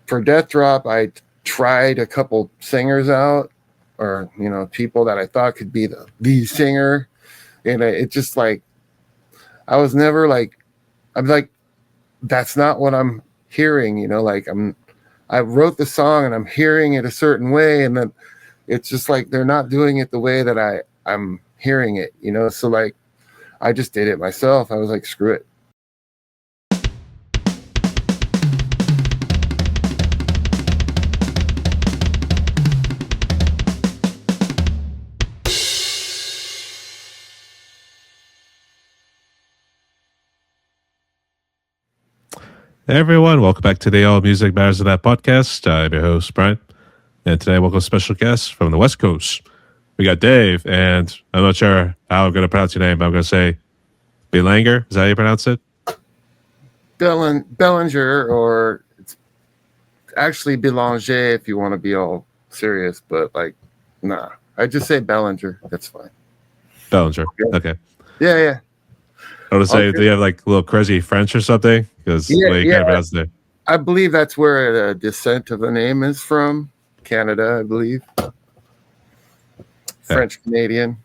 for Deathdrop, I tried a couple singers out, or people that I thought could be the singer, and it just like I was never like I'm like that's not what I'm hearing. Like I wrote the song and I'm hearing it a certain way, and then it's just like they're not doing it the way that I'm hearing it. So like I just did it myself. I was like, screw it. Hey everyone, welcome back to the All Music Matters of That podcast. I'm your host, Brian. And today, welcome special guest from the West Coast. We got Dave, and I'm not sure how I'm going to pronounce your name, but I'm going to say Belanger. Is that how you pronounce it? Belanger, or it's actually Belanger if you want to be all serious, but like, nah. I just say Belanger. That's fine. Belanger. Okay. Yeah. I want to say, do you have like a little crazy French or something? Because the way you kind of pronounce it. I believe that's where the descent of the name is from. Canada, I believe. French Canadian.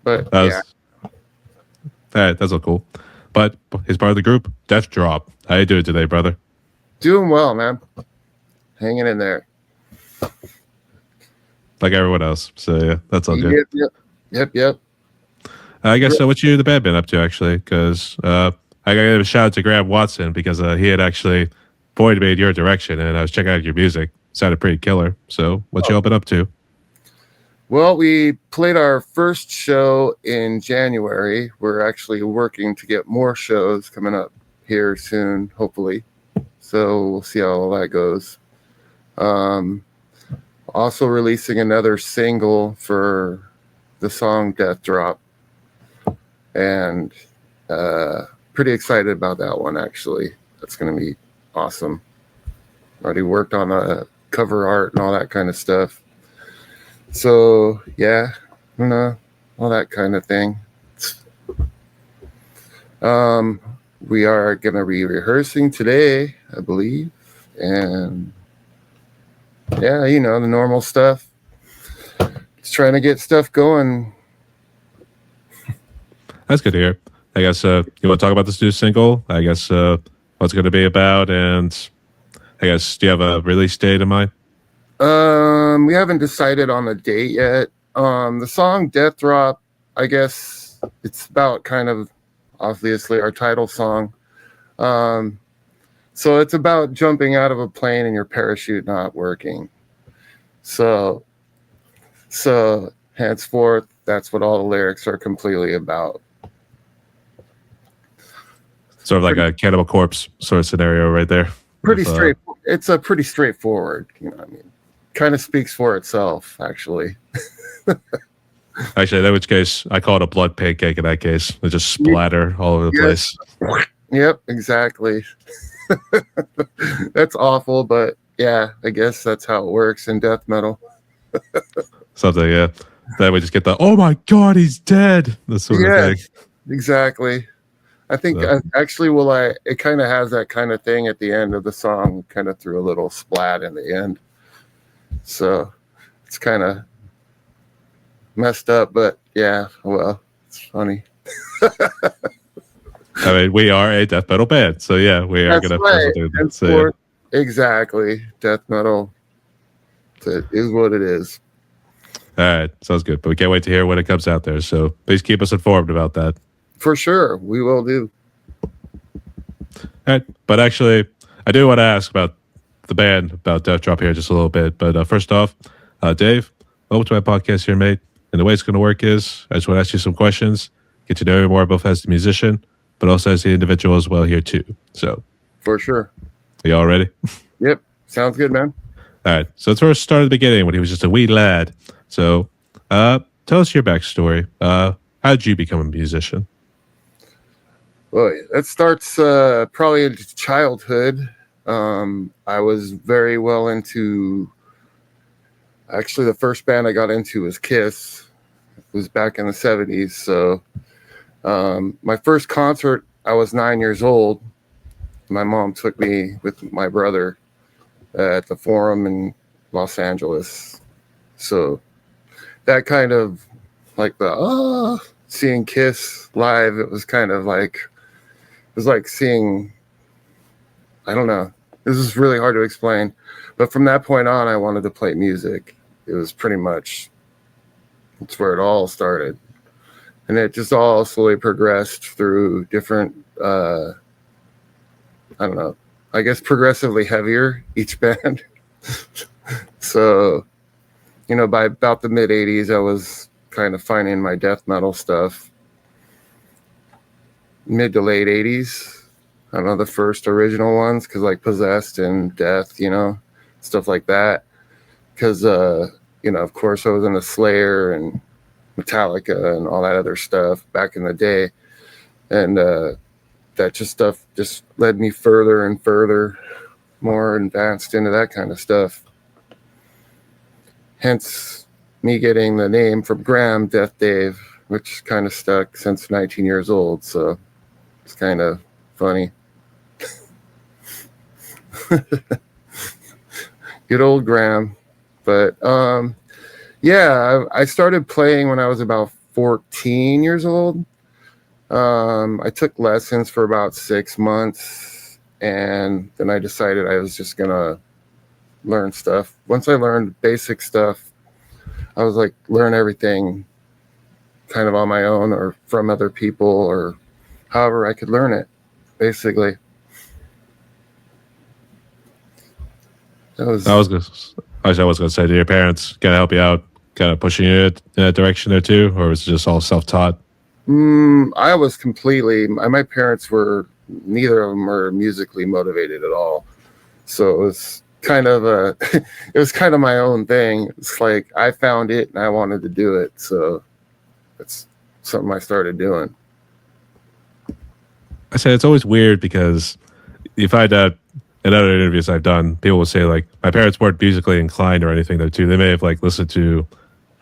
But yeah. All right, that's all cool. But he's part of the group, Deathdrop. How you doing today, brother? Doing well, man. Hanging in there. Like everyone else. So yeah, that's all good. Yep. I guess what you the band been up to, actually, because I got to give a shout out to Graham Watson because he had actually pointed me in your direction, and I was checking out your music. Sounded pretty killer. So what you all been up to? Well, we played our first show in January. We're actually working to get more shows coming up here soon, hopefully. So we'll see how all that goes. Also releasing another single for the song Deathdrop. And pretty excited about that one, actually. That's going to be awesome. Already worked on the cover art and all that kind of stuff. So, yeah, all that kind of thing. We are going to be rehearsing today, I believe. And, yeah, the normal stuff. Just trying to get stuff going. That's good to hear. I guess you want to talk about this new single? I guess what's going to be about, and I guess do you have a release date in mind? We haven't decided on the date yet. The song Deathdrop, I guess it's about kind of obviously our title song. So it's about jumping out of a plane and your parachute not working. So henceforth, that's what all the lyrics are completely about. Sort of like a Cannibal Corpse sort of scenario right there. Pretty straight. It's a pretty straightforward, kind of speaks for itself, actually. Actually, in which case, I call it a blood pancake in that case. It just splatter all over the place. Yep, exactly. That's awful, but yeah, I guess that's how it works in death metal. Something, yeah. Then we just get the, oh my God, he's dead. This sort of thing. Exactly. I think actually, it kind of has that kind of thing at the end of the song, kind of threw a little splat in the end. So it's kind of messed up, but yeah, well, it's funny. I mean, we are a death metal band, so yeah, we are going to do that. So, yeah. Exactly. Death metal is what it is. All right, sounds good. But we can't wait to hear when it comes out there. So please keep us informed about that. For sure, we will do. All right, but actually, I do want to ask about the band, about Deathdrop here just a little bit. But first off, Dave, welcome to my podcast here, mate. And the way it's going to work is I just want to ask you some questions, get to know you more both as the musician, but also as the individual as well here too. So, for sure. Are you all ready? Yep, sounds good, man. All right, so let's first start at the beginning when he was just a wee lad. So, tell us your backstory. How did you become a musician? Well, that starts probably in childhood. I was very well into. Actually, the first band I got into was Kiss. It was back in the 70s. So, my first concert, I was 9 years old. My mom took me with my brother, at the Forum in Los Angeles. So that kind of like the seeing Kiss live, it was kind of like it was like seeing, I don't know. This is really hard to explain, but from that point on, I wanted to play music. It was pretty much it's where it all started, and it just all slowly progressed through different. I don't know. I guess progressively heavier each band. So, by about the mid '80s, I was kind of finding my death metal stuff. Mid to late '80s, I don't know, the first original ones, because like Possessed and Death, stuff like that. Because, of course, I was into Slayer and Metallica and all that other stuff back in the day. And that stuff just led me further and further, more advanced into that kind of stuff. Hence me getting the name from Graham, Death Dave, which kind of stuck since 19 years old. So it's kind of funny. Good old Graham. But I started playing when I was about 14 years old. I took lessons for about 6 months, and then I decided I was just gonna learn stuff. Once I learned basic stuff, I was like, learn everything kind of on my own or from other people or however I could learn it, basically. I was going to say, did your parents kind of help you out, kind of pushing you in that direction there too, or was it just all self-taught? I was completely. My parents were, neither of them were musically motivated at all, so it was kind of it was kind of my own thing. It's like I found it and I wanted to do it, so it's something I started doing. I say it's always weird because you find out in other interviews I've done, people will say like my parents weren't musically inclined or anything though too. They may have like listened to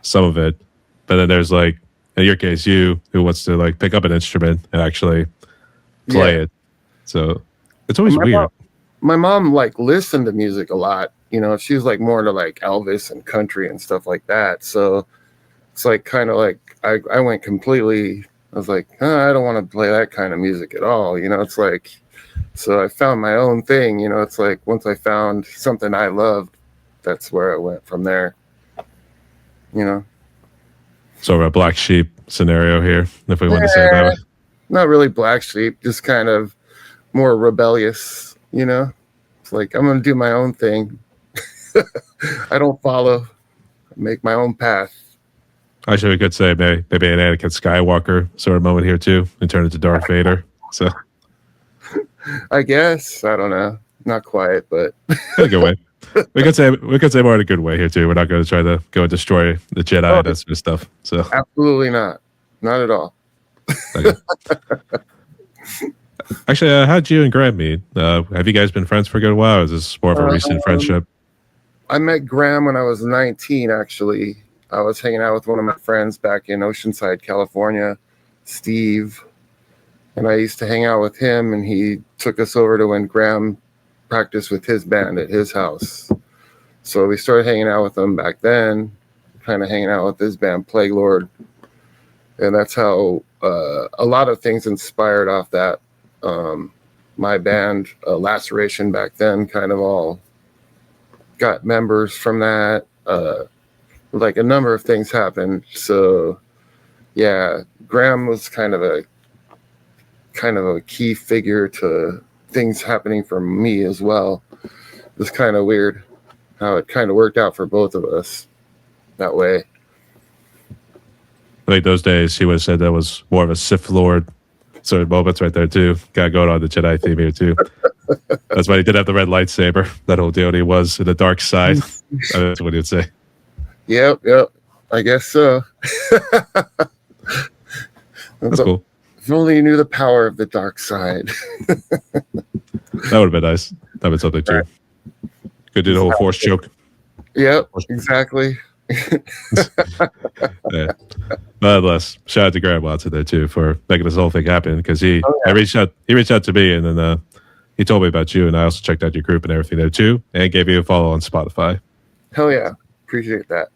some of it, but then there's like, in your case, you who wants to like pick up an instrument and actually play it. So it's always weird. My mom like listened to music a lot. She was like more into like Elvis and country and stuff like that. So it's like kind of like I went completely. I was like, I don't want to play that kind of music at all. It's like, so I found my own thing. It's like once I found something I loved, that's where I went from there. Sort of a black sheep scenario here, if we want to say it that way. Not really black sheep, just kind of more rebellious, It's like, I'm going to do my own thing. I don't follow. I make my own path. Actually, we could say maybe an Anakin Skywalker sort of moment here too, and turn into Darth Vader. So, I guess, I don't know. Not quite, but in a good way. We could say more in a good way here too. We're not going to try to go and destroy the Jedi and that sort of stuff. So absolutely not at all. Actually, how'd you and Graham meet? Have you guys been friends for a good while? Or is this more of a recent friendship? I met Graham when I was 19. Actually, I was hanging out with one of my friends back in Oceanside, California, Steve, and I used to hang out with him. And he took us over to when Graham practice with his band at his house. So we started hanging out with him back then, kind of hanging out with his band Plague Lord. And that's how a lot of things inspired off that. My band, Laceration, back then kind of all got members from that. Like a number of things happened. So yeah, Graham was kind of a key figure to things happening for me as well. It was kind of weird how it kind of worked out for both of us that way. I think those days he would have said that was more of a Sith Lord sort of moments right there too. Got going on the Jedi theme here too. That's why he did have the red lightsaber. That whole deal. He was in the dark side. That's what he'd say. Yep. I guess so. That's cool. If only you knew the power of the dark side. That would have been nice. That'd have been something too. Could do the whole force choke. Yep, exactly. Yeah. Nonetheless, shout out to Graham Watson there too for making this whole thing happen because he reached out to me and then he told me about you, and I also checked out your group and everything there too, and gave you a follow on Spotify. Hell yeah, appreciate that.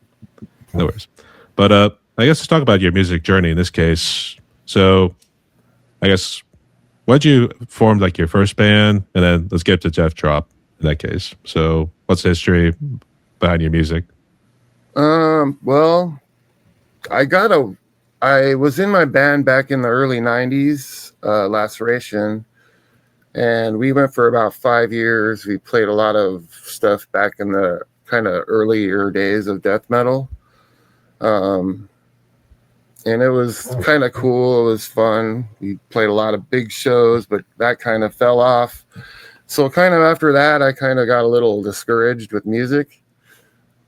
No worries. But I guess let's talk about your music journey in this case. So I guess when'd you form like your first band, and then let's get to Deathdrop in that case. So what's the history behind your music? Well, I was in my band back in the early 90s, Laceration, and we went for about 5 years. We played a lot of stuff back in the kind of earlier days of death metal. And it was kind of cool. It was fun. We played a lot of big shows, but that kind of fell off. So kind of after that, I kind of got a little discouraged with music,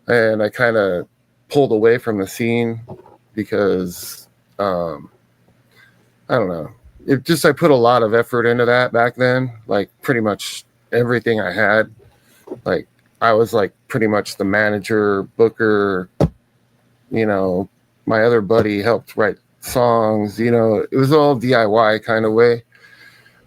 and I kind of pulled away from the scene because I don't know. I put a lot of effort into that back then. Like pretty much everything I had. Like I was like pretty much the manager, booker, you know, my other buddy helped write songs, you know, it was all DIY kind of way.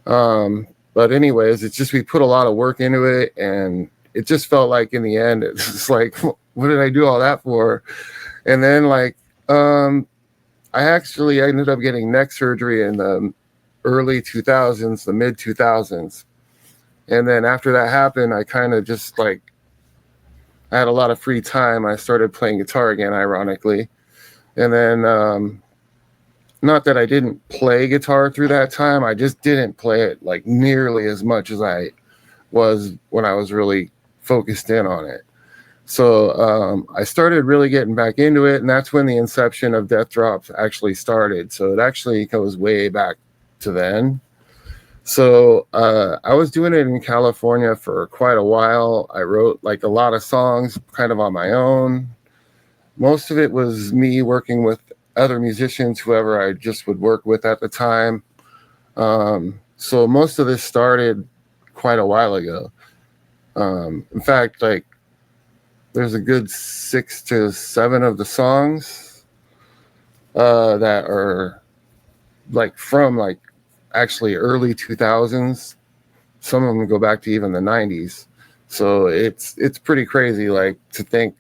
But anyways, it's just, we put a lot of work into it, and it just felt like in the end, it's just like, what did I do all that for? And then like, I ended up getting neck surgery in the early 2000s, the mid 2000s. And then after that happened, I kind of just like, I had a lot of free time. I started playing guitar again, ironically. And then, not that I didn't play guitar through that time, I just didn't play it like nearly as much as I was when I was really focused in on it. So I started really getting back into it, and that's when the inception of Deathdrop actually started. So it actually goes way back to then. So I was doing it in California for quite a while. I wrote like a lot of songs kind of on my own. Most of it was me working with other musicians, whoever I just would work with at the time. So most of this started quite a while ago. In fact, like there's a good 6 to 7 of the songs that are like from like actually early 2000s. Some of them go back to even the 90s. So it's pretty crazy, like to think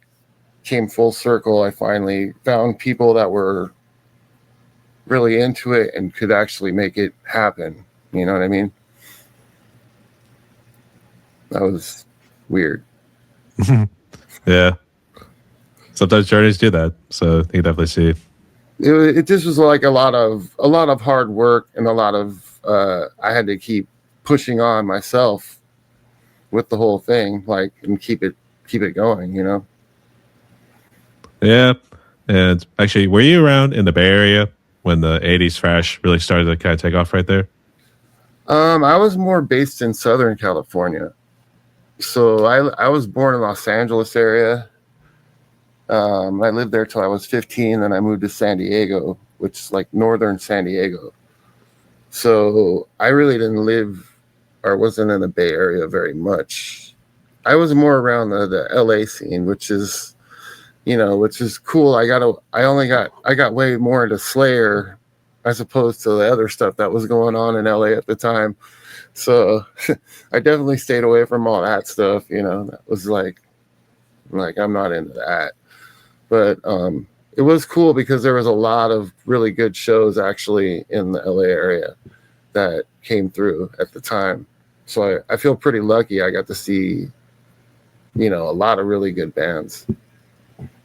came full circle. I finally found people that were really into it and could actually make it happen. You know what I mean? That was weird. Yeah. Sometimes journeys do that. So you can definitely see. It just was like a lot of hard work, and a lot of I had to keep pushing on myself with the whole thing, like, and keep it going, you know? Yeah. And actually, were you around in the Bay Area when the 80s thrash really started to kind of take off right there? I was more based in Southern California. So I was born in Los Angeles area. I lived there till I was 15, then I moved to San Diego, which is like northern San Diego. So I really didn't live or wasn't in the Bay Area very much. I was more around the LA scene, which is, you know, which is cool. I got way more into Slayer as opposed to the other stuff that was going on in LA at the time. So I definitely stayed away from all that stuff, you know. That was like I'm not into that. But it was cool because there was a lot of really good shows actually in the LA area that came through at the time. So I feel pretty lucky I got to see, you know, a lot of really good bands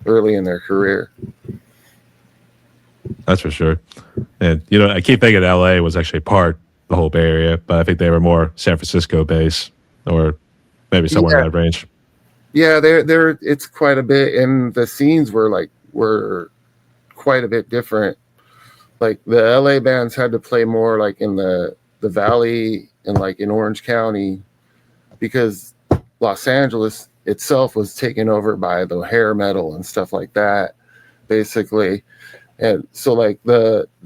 early in their career. That's for sure. And, you know, I keep thinking LA was actually part of the whole Bay Area, but I think they were more San Francisco based or maybe somewhere in that range. Yeah, there it's quite a bit, and the scenes were quite a bit different. Like the LA bands had to play more like in the valley and like in Orange County, because Los Angeles itself was taken over by the hair metal and stuff like that, basically. And so like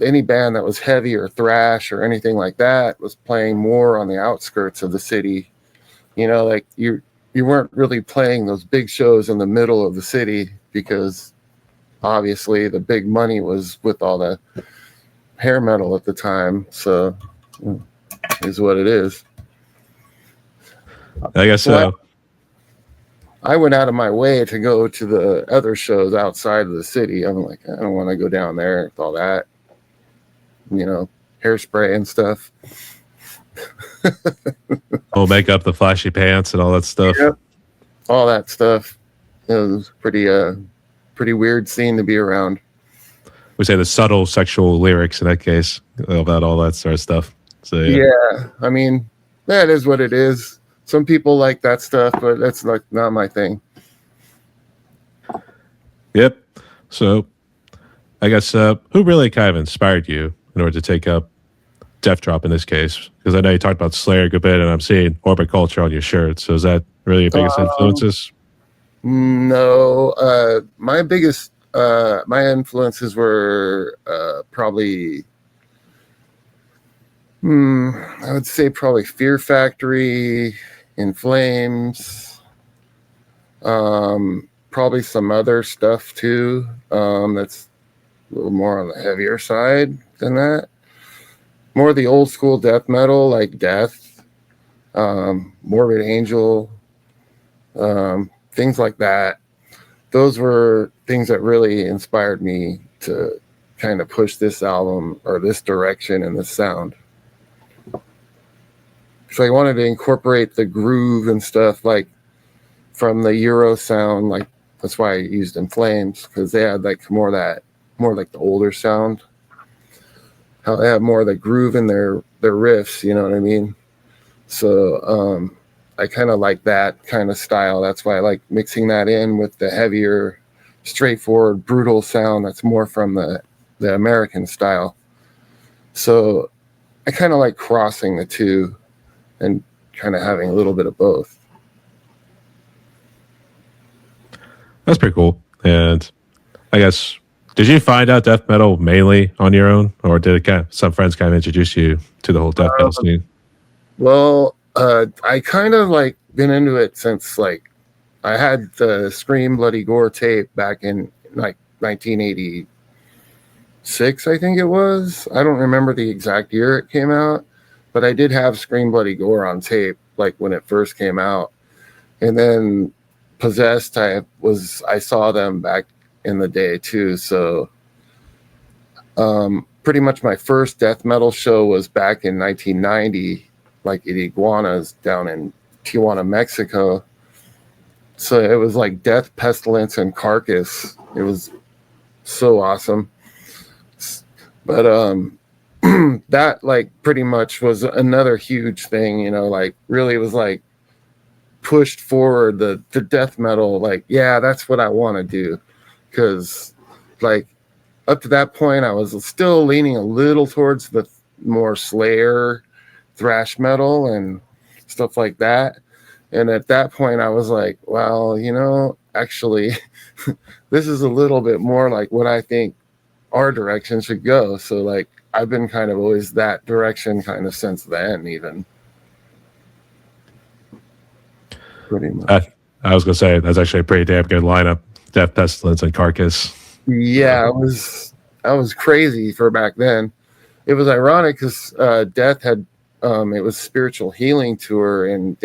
any band that was heavy or thrash or anything like that was playing more on the outskirts of the city. You know, like you weren't really playing those big shows in the middle of the city because obviously the big money was with all the hair metal at the time. So is what it is. I guess Well, so. I went out of my way to go to the other shows outside of the city. I'm like, I don't want to go down there with all that, you know, hairspray and stuff. We'll make up the flashy pants and all that stuff. Yep. All that stuff. It was pretty weird scene to be around. We say the subtle sexual lyrics in that case about all that sort of stuff. So Yeah, I mean, that is what it is. Some people like that stuff, but that's like not my thing. Yep. So I guess who really kind of inspired you in order to take up Deathdrop in this case? Because I know you talked about Slayer a good bit, and I'm seeing Orbit Culture on your shirt. So is that really your biggest influences? No, my influences were probably, I would say probably Fear Factory, In Flames, probably some other stuff too. That's a little more on the heavier side than that. More of the old school death metal like Death, Morbid Angel, things like that. Those were things that really inspired me to kind of push this album or this direction and this sound. So I wanted to incorporate the groove and stuff like from the Euro sound. Like that's why I used In Flames, because they had like more like the older sound. How they have more of the groove in their riffs, you know what I mean? So I kind of like that kind of style. That's why I like mixing that in with the heavier, straightforward, brutal sound that's more from the American style. So I kind of like crossing the two and kind of having a little bit of both. That's pretty cool. And I guess, did you find out death metal mainly on your own, or did some friends kind of introduce you to the whole death metal scene? Well, I kind of like been into it since like I had the Scream Bloody Gore tape back in like 1986, I think it was. I don't remember the exact year it came out, but I did have Scream Bloody Gore on tape like when it first came out. And then Possessed, I saw them back in the day too. So pretty much my first death metal show was back in 1990, like at Iguanas down in Tijuana, Mexico. So it was like Death, Pestilence, and Carcass. It was so awesome. But that like pretty much was another huge thing, you know, like really was like pushed forward the death metal. Like, yeah, that's what I want to do. Because like up to that point, I was still leaning a little towards the more Slayer, thrash metal, and stuff like that. And at that point, I was like, well, you know, actually, this is a little bit more like what I think our direction should go. So, like, I've been kind of always that direction kind of since then, even. Pretty much. I was going to say, that's actually a pretty damn good lineup. Death, Pestilence, and Carcass. Yeah, that was crazy for back then. It was ironic because Death had it was Spiritual Healing Tour, and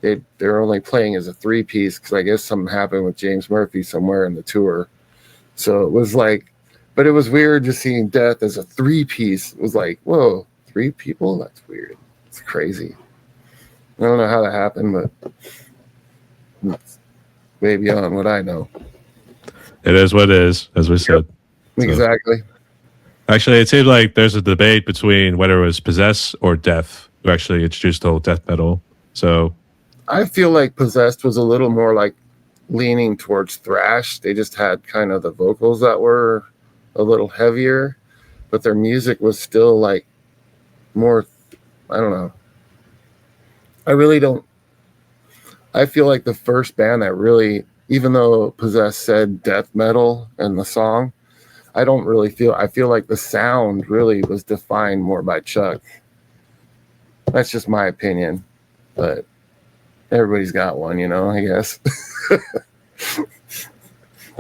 they're only playing as a 3-piece because I guess something happened with James Murphy somewhere in the tour. So it was like, but it was weird just seeing Death as a 3-piece. It was like, whoa, 3 people? That's weird. It's crazy. I don't know how that happened, but it's way beyond what I know. It is what it is, as we said. Exactly. Actually, it seems like there's a debate between whether it was Possessed or Death who actually introduced the whole death metal. So I feel like Possessed was a little more like leaning towards thrash. They just had kind of the vocals that were a little heavier, but their music was still like more, I don't know. I feel like the first band that really, even though Possessed said death metal in the song, I feel like the sound really was defined more by Chuck. That's just my opinion, but everybody's got one, you know, I guess.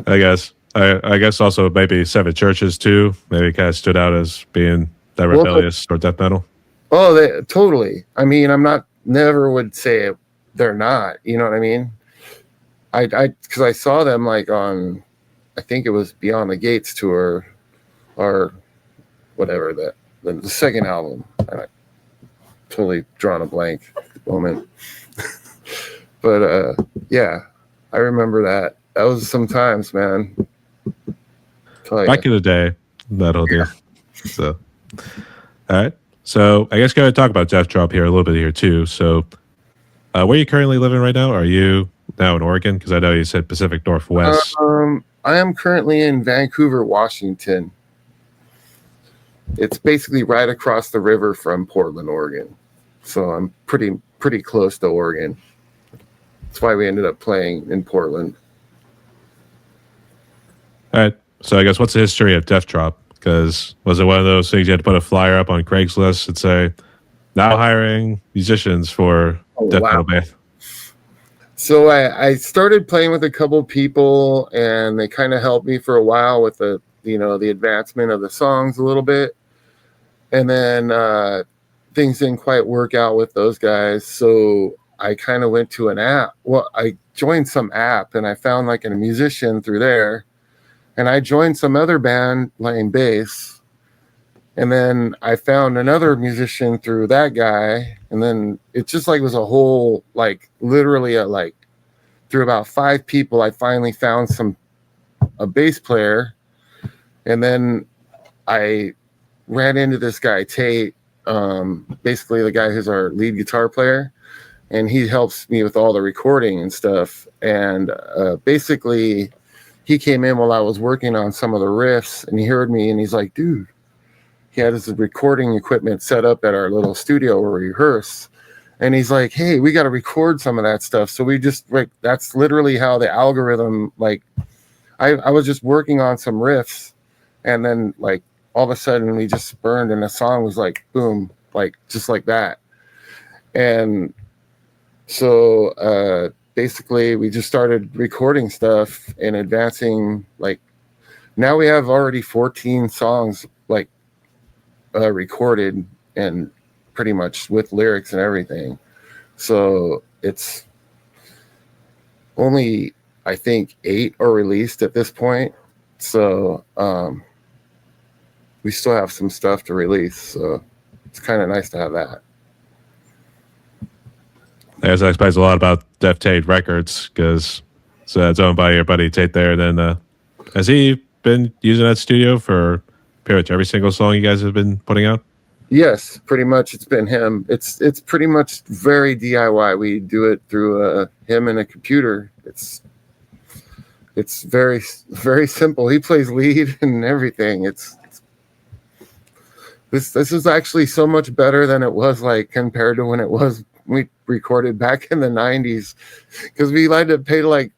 I guess also maybe Seven Churches too. Maybe kind of stood out as being that rebellious or death metal. Oh, totally. I mean, I'm not never would say they're not. You know what I mean? Because I saw them like on, I think it was Beyond the Gates tour, or whatever the second album. I totally drawn a blank at the moment. But yeah, I remember that. That was some times, man. Back in the day, that'll do. So, all right. So I guess gotta talk about Deathdrop here a little bit here too. So, where are you currently living right now? Are you now in Oregon? Because I know you said Pacific Northwest. I am currently in Vancouver, Washington. It's basically right across the river from Portland, Oregon. So I'm pretty close to Oregon. That's why we ended up playing in Portland. All right. So I guess what's the history of Deathdrop? Because was it one of those things you had to put a flyer up on Craigslist and say, now hiring musicians for death metal band? So I started playing with a couple people, and they kind of helped me for a while with the advancement of the songs a little bit. And then things didn't quite work out with those guys. So I kind of went to an app. Well, I joined some app, and I found like a musician through there. And I joined some other band playing bass. And then I found another musician through that guy. And then it just like was a whole, like literally through about 5 people, I finally found a bass player. And then I ran into this guy, Tate, basically the guy who's our lead guitar player. And he helps me with all the recording and stuff. And basically he came in while I was working on some of the riffs, and he heard me, and he's like, dude, he had his recording equipment set up at our little studio where we rehearse. And he's like, hey, we got to record some of that stuff. So we just, like, that's literally how the algorithm, like, I was just working on some riffs, and then, like, all of a sudden we just burned, and the song was like, boom, like, just like that. And so, basically we just started recording stuff and advancing. Like now we have already 14 songs like recorded, and pretty much with lyrics and everything. So it's only, I think, 8 are released at this point. So we still have some stuff to release. So it's kind of nice to have that. I guess that explains a lot about Def Tate Records, because it's owned by your buddy Tate there. And then has he been using that studio for pretty much every single song you guys have been putting out? Yes, pretty much it's been him. It's pretty much very DIY. We do it through him and a computer. It's very, very simple. He plays lead and everything. This is actually so much better than it was like compared to when we recorded back in the 90s, because we had to pay like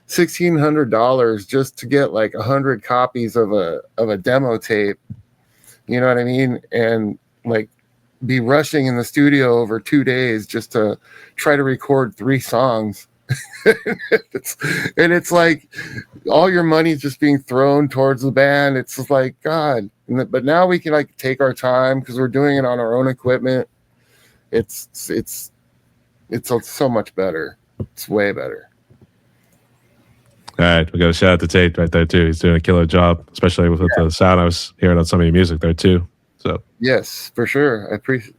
$1,600 just to get like 100 copies of a demo tape. You know what I mean? And like be rushing in the studio over 2 days just to try to record 3 songs. It's like all your money's just being thrown towards the band. It's just like, God. But now we can like take our time because we're doing it on our own equipment. It's so much better. It's way better. All right, we got a shout out to Tate right there too. He's doing a killer job, especially with the sound I was hearing on some of your music there too. So yes, for sure. I appreciate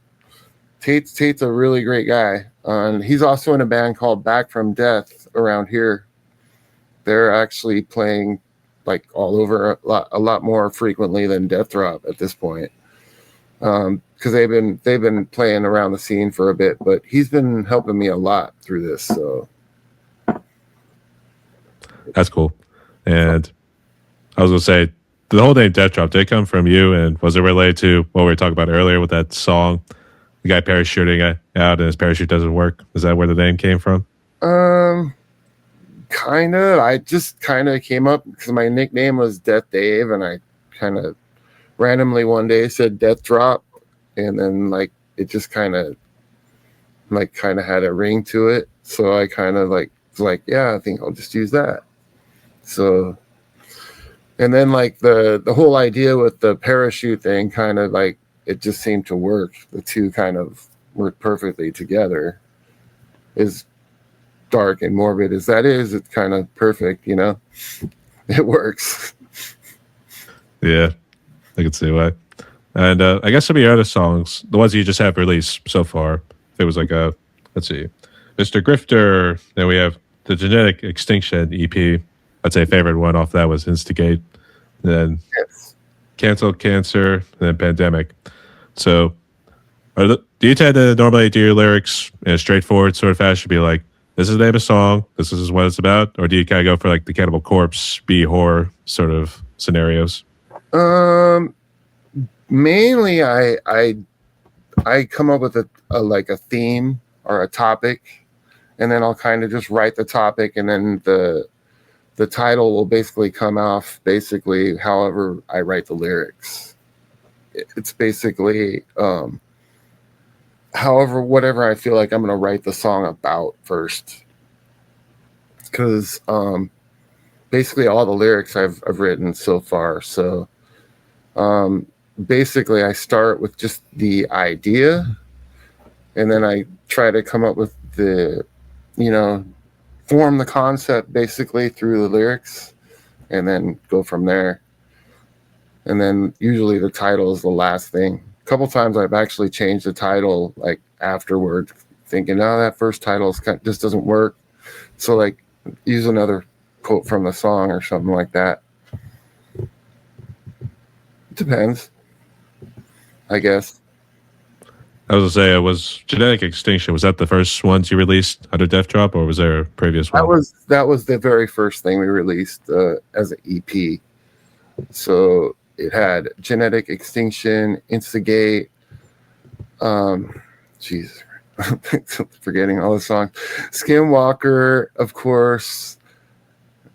Tate's a really great guy. He's also in a band called Back from Death around here. They're actually playing like all over a lot more frequently than Deathdrop at this point. Because they've been playing around the scene for a bit, but he's been helping me a lot through this. So that's cool. And I was gonna say, the whole name Deathdrop, did it come from you, and was it related to what we were talking about earlier with that song, the guy parachuting out and his parachute doesn't work? Is that where the name came from? Kind of. I just kind of came up because my nickname was Death Dave, and I kind of randomly one day said Deathdrop, and then like it just kind of had a ring to it. So I kind of was like, yeah, I think I'll just use that. So, and then like the whole idea with the parachute thing kind of like, it just seemed to work. The two kind of work perfectly together. As dark and morbid as that is, it's kind of perfect, you know. It works. Yeah, I can see why. And I guess some of your other songs, the ones you just have released so far, it was like a, let's see, Mr. Grifter. Then we have the Genetic Extinction EP. I'd say favorite one off that was Instigate. Then Yes. Cancel Cancer, and then Pandemic. So do you tend to normally do your lyrics in a straightforward sort of fashion? Be like, this is the name of a song, this is what it's about? Or do you kind of go for like the Cannibal Corpse, B horror sort of scenarios? Mainly I come up with a like a theme or a topic, and then I'll kind of just write the topic, and then the title will basically come off basically however I write the lyrics. It's basically however whatever I feel like I'm going to write the song about first, because basically all the lyrics I've written so far. So basically I start with just the idea, and then I try to come up with the, you know, form the concept basically through the lyrics, and then go from there. And then usually the title is the last thing. A couple times I've actually changed the title like afterward, thinking, oh, that first title just doesn't work. So like use another quote from the song or something like that. It depends, I guess. I was gonna say, it was Genetic Extinction. Was that the first ones you released under Deathdrop, or was there a previous one? That was the very first thing we released as an EP. So it had Genetic Extinction, Instigate, jeez, forgetting all the songs. Skinwalker, of course,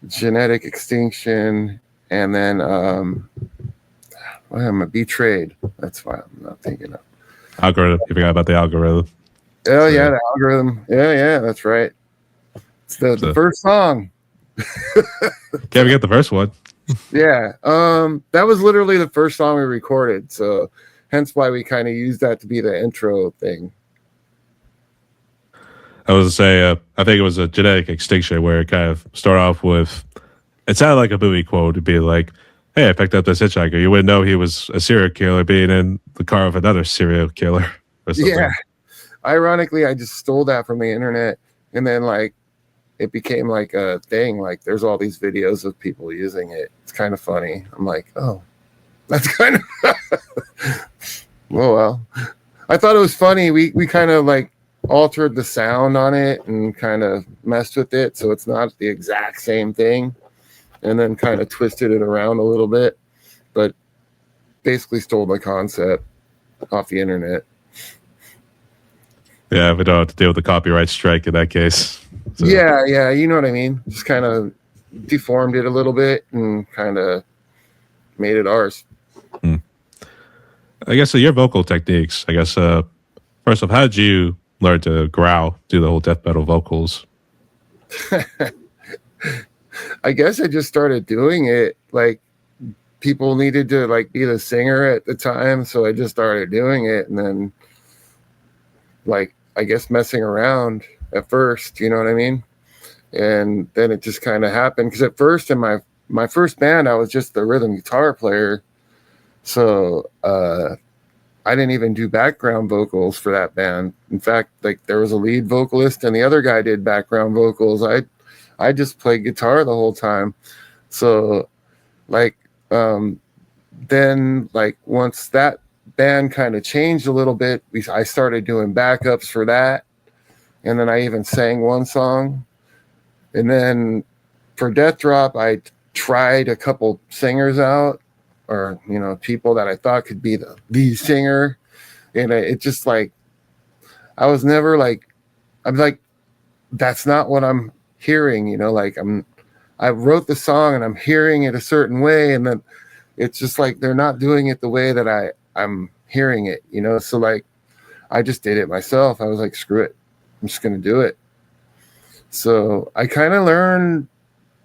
Genetic Extinction, and then I'm a Betrayed. That's why I'm not thinking of. Algorithm. You forgot about the algorithm. Oh yeah, the algorithm. Yeah, that's right. It's the first song. Can't forget the first one. Yeah, that was literally the first song we recorded, so hence why we kind of used that to be the intro thing. I was gonna say, I think it was a Genetic Extinction where it kind of started off with, it sounded like a movie quote. It'd be like, hey, I picked up this hitchhiker. You wouldn't know he was a serial killer being in the car of another serial killer or something. Yeah. Ironically, I just stole that from the internet, and then like it became like a thing. Like there's all these videos of people using it. It's kind of funny. I'm like, oh, that's kind of oh well. I thought it was funny. We kind of like altered the sound on it and kind of messed with it so it's not the exact same thing, and then kind of twisted it around a little bit, but basically stole the concept off the internet. Yeah, we don't have to deal with the copyright strike in that case. So. Yeah, you know what I mean. Just kind of deformed it a little bit and kind of made it ours. I guess so your vocal techniques, I guess, first off, how did you learn to growl, do the whole death metal vocals? I guess I just started doing it. Like people needed to like be the singer at the time, so I just started doing it, and then like I guess messing around at first, you know what I mean? And then it just kind of happened, because at first in my first band I was just the rhythm guitar player, so I didn't even do background vocals for that band. In fact, like there was a lead vocalist and the other guy did background vocals. I just played guitar the whole time. So like then like once that band kind of changed a little bit, I started doing backups for that, and then I even sang one song. And then for Deathdrop I tried a couple singers out, or you know, people that I thought could be the lead singer, and it just like I was never like, I'm like, that's not what I'm hearing, you know, like I wrote the song and I'm hearing it a certain way, and then it's just like they're not doing it the way that I'm hearing it, you know. So like I just did it myself. I was like, screw it, I'm just gonna do it. So I kind of learned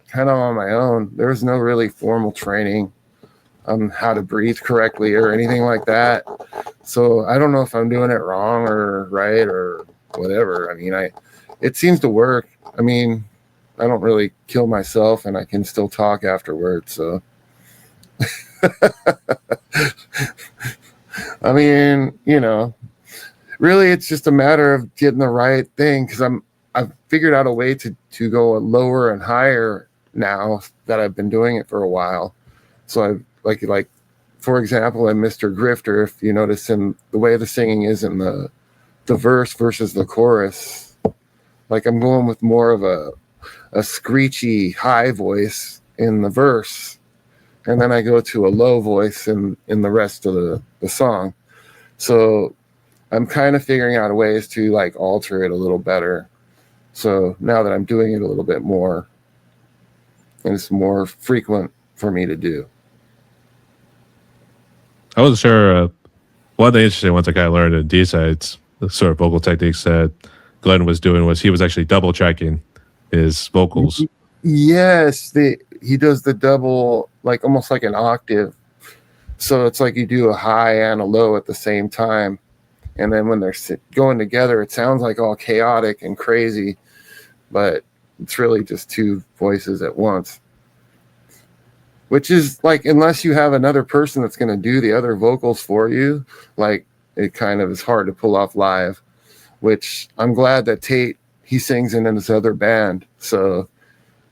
kind of on my own. There was no really formal training on how to breathe correctly or anything like that. So I don't know if I'm doing it wrong or right or whatever. I mean, it seems to work. I mean, I don't really kill myself, and I can still talk afterwards. So, I mean, really, it's just a matter of getting the right thing because I've figured out a way to go lower and higher now that I've been doing it for a while. So I like for example, in Mr. Grifter, if you notice in the way the singing is in the verse versus the chorus, like I'm going with more of a screechy high voice in the verse, and then I go to a low voice in the rest of the song. So I'm kind of figuring out ways to like alter it a little better. So now that I'm doing it a little bit more, and it's more frequent for me to do. I wasn't sure. One of the interesting ones I kind of learned in D-sides, the sort of vocal techniques that Glenn was doing was he was actually double tracking his vocals. Yes, he does the double, like almost like an octave. So it's like you do a high and a low at the same time. And then when they're going together, it sounds like all chaotic and crazy, but it's really just two voices at once. Which is like, unless you have another person that's going to do the other vocals for you, like it kind of is hard to pull off live, which I'm glad that Tate, he sings in his other band. So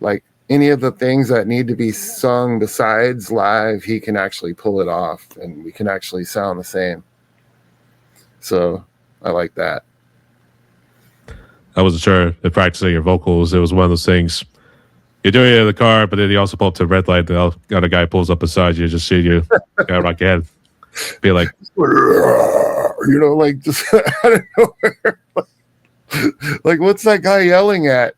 like any of the things that need to be sung besides live, he can actually pull it off and we can actually sound the same. So I like that. I wasn't sure if practicing your vocals, it was one of those things. You're doing it in the car, but then you also pull up to a red light, and the other guy pulls up beside you, just see you, kind of like, yeah, be like, like just out of nowhere. Like, what's that guy yelling at?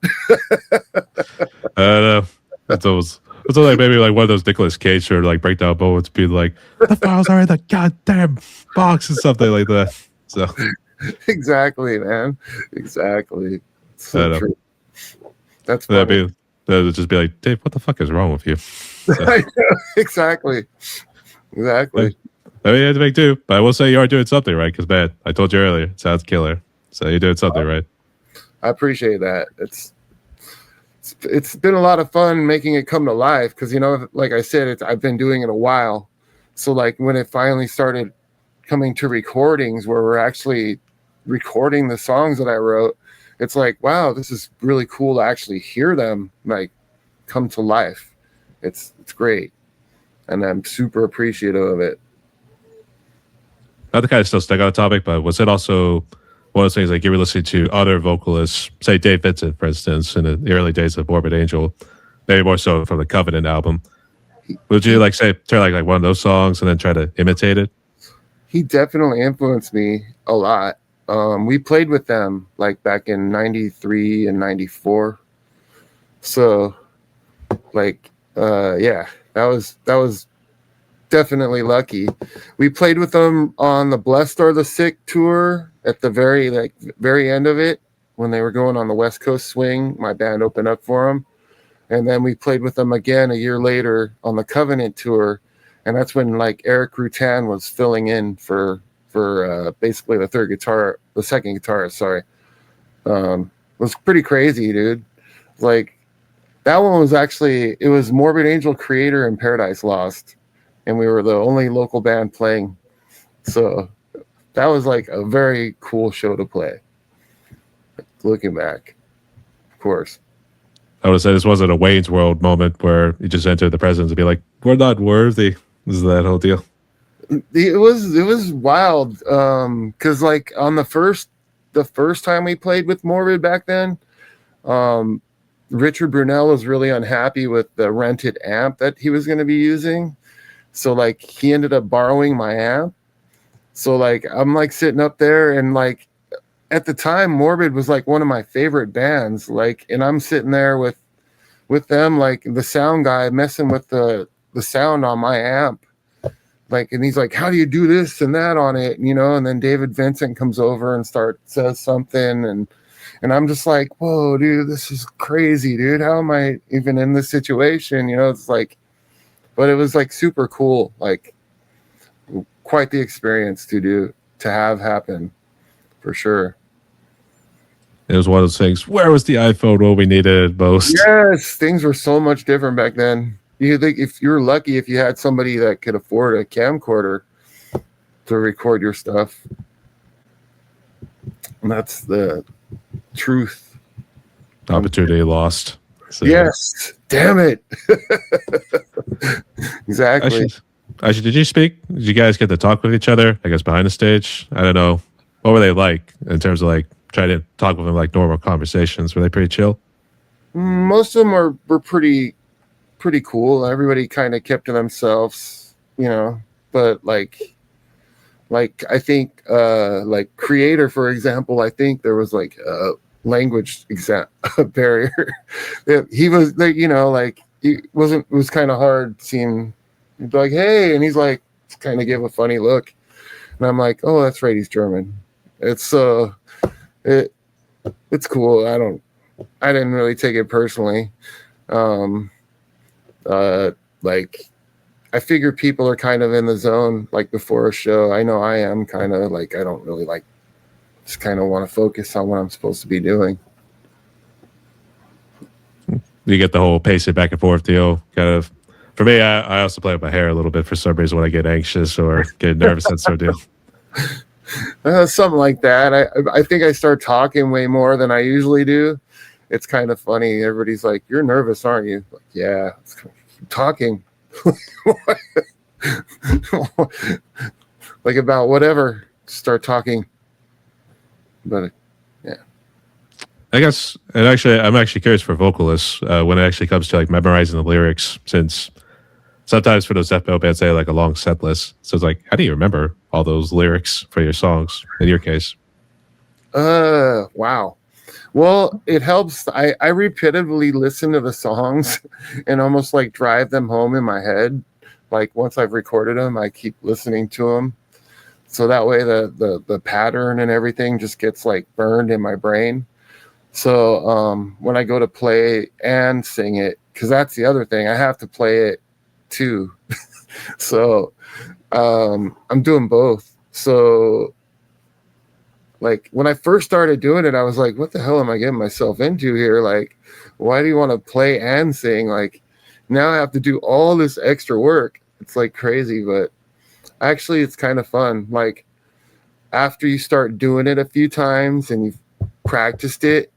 I don't know. It's like maybe like one of those Nicolas Cage or like breakdown moments, be like, the files are in the goddamn box and something like that. So exactly, man. Exactly. So true. That's funny. That'd just be like, Dave, what the fuck is wrong with you? So, exactly. Exactly. I mean, you have to make do, but I will say you are doing something right because, man, I told you earlier, it sounds killer. So you're doing something right. I appreciate that. It's been a lot of fun making it come to life because, like I said, I've been doing it a while. So like when it finally started coming to recordings where we're actually recording the songs that I wrote, it's like, wow, this is really cool to actually hear them like come to life. It's great. And I'm super appreciative of it. Not to kind of still stick on the topic, but was it also one of those things like you were listening to other vocalists, say Dave Vincent, for instance, in the early days of Morbid Angel, maybe more so from the Covenant album? Would you like say turn like one of those songs and then try to imitate it? He definitely influenced me a lot. We played with them like back in 93 and 94. So like, yeah, that was definitely lucky. We played with them on the Blessed or the Sick tour at the very end of it when they were going on the West Coast swing. My band opened up for them. And then we played with them again a year later on the Covenant tour. And that's when like Eric Rutan was filling in for basically the second guitarist, sorry. It was pretty crazy, dude. Like that one was it was Morbid Angel Creator and Paradise Lost. And we were the only local band playing. So that was like a very cool show to play. Looking back, of course. I would say this wasn't a Wayne's World moment where you just enter the presence and be like, we're not worthy. This is that whole deal. It was wild. Cause like on the first time we played with Morbid back then, Richard Brunel was really unhappy with the rented amp that he was going to be using. So like he ended up borrowing my amp. So like I'm like sitting up there and like at the time Morbid was like one of my favorite bands. Like, and I'm sitting there with them, like the sound guy messing with the sound on my amp. Like, and he's like, how do you do this and that on it? And then David Vincent comes over and says something. And I'm just like, whoa, dude, this is crazy, dude. How am I even in this situation? It's like, but it was like super cool, like quite the experience to do. to have happen for sure. It was one of those things. Where was the iPhone when we needed it most? Yes, things were so much different back then. You think if you were lucky if you had somebody that could afford a camcorder to record your stuff. And that's the truth. Opportunity lost. So. Yes, damn it. Exactly. Actually, did you speak? Did you guys get to talk with each other? I guess behind the stage. I don't know. What were they like in terms of like trying to talk with them like normal conversations? Were they pretty chill? Most of them were pretty cool. Everybody kind of kept to themselves, you know. But like I think like Creator, for example, I think there was like a language barrier. He was like, you know, like it was kind of hard seeing. He'd be like, hey, and he's like kind of give a funny look, and I'm like, oh, that's right, he's German. It's it's cool. I didn't really take it personally. Like I figure people are kind of in the zone like before a show. I know I am kind of like, I don't really like, just kind of want to focus on what I'm supposed to be doing. You get the whole pace it back and forth deal. Kind of. For me, I also play with my hair a little bit for some reason when I get anxious or get nervous. That sort of deal. Something like that. I think I start talking way more than I usually do. It's kind of funny. Everybody's like, "You're nervous, aren't you?" Like, yeah, keep talking. Like about whatever. Start talking. But yeah. I guess, and actually, I'm actually curious for vocalists when it actually comes to like memorizing the lyrics, since sometimes for those death metal bands they have like a long set list. So it's like, how do you remember all those lyrics for your songs? In your case, wow. Well, it helps. I repeatedly listen to the songs and almost like drive them home in my head. Like once I've recorded them, I keep listening to them. So that way the pattern and everything just gets like burned in my brain. So when I go to play and sing it, because that's the other thing, I have to play it too. So I'm doing both. So like when I first started doing it, I was like, what the hell am I getting myself into here? Like, why do you want to play and sing? Like now I have to do all this extra work. It's like crazy, but actually it's kind of fun. Like after you start doing it a few times and you've practiced it,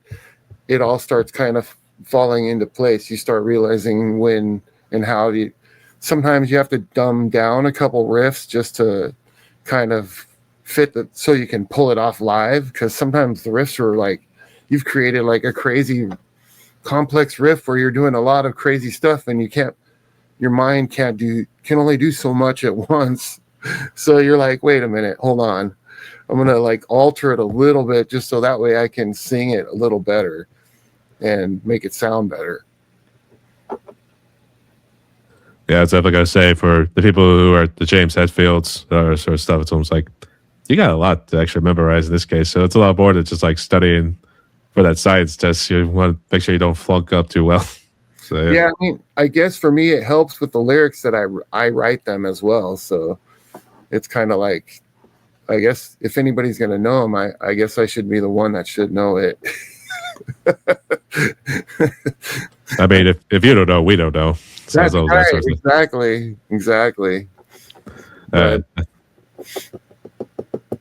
it all starts kind of falling into place. You start realizing when and how you, sometimes you have to dumb down a couple riffs just to kind of fit the, so you can pull it off live. Cause sometimes the riffs are like, you've created like a crazy complex riff where you're doing a lot of crazy stuff and you can't, your mind can only do so much at once. So you're like, wait a minute, hold on. I'm going to like alter it a little bit just so that way I can sing it a little better and make it sound better. yeah, it's definitely gonna say for the people who are the James Hetfields sort of stuff. It's almost like you got a lot to actually memorize in this case. So it's a lot more than just like studying for that science test. You want to make sure you don't flunk up too well. So Yeah, I mean, I guess for me it helps with the lyrics that I write them as well. So it's kind of like, I guess if anybody's gonna know them, I guess I should be the one that should know it. I mean, if you don't know, we don't know. So That's always right. that sort of Exactly. thing.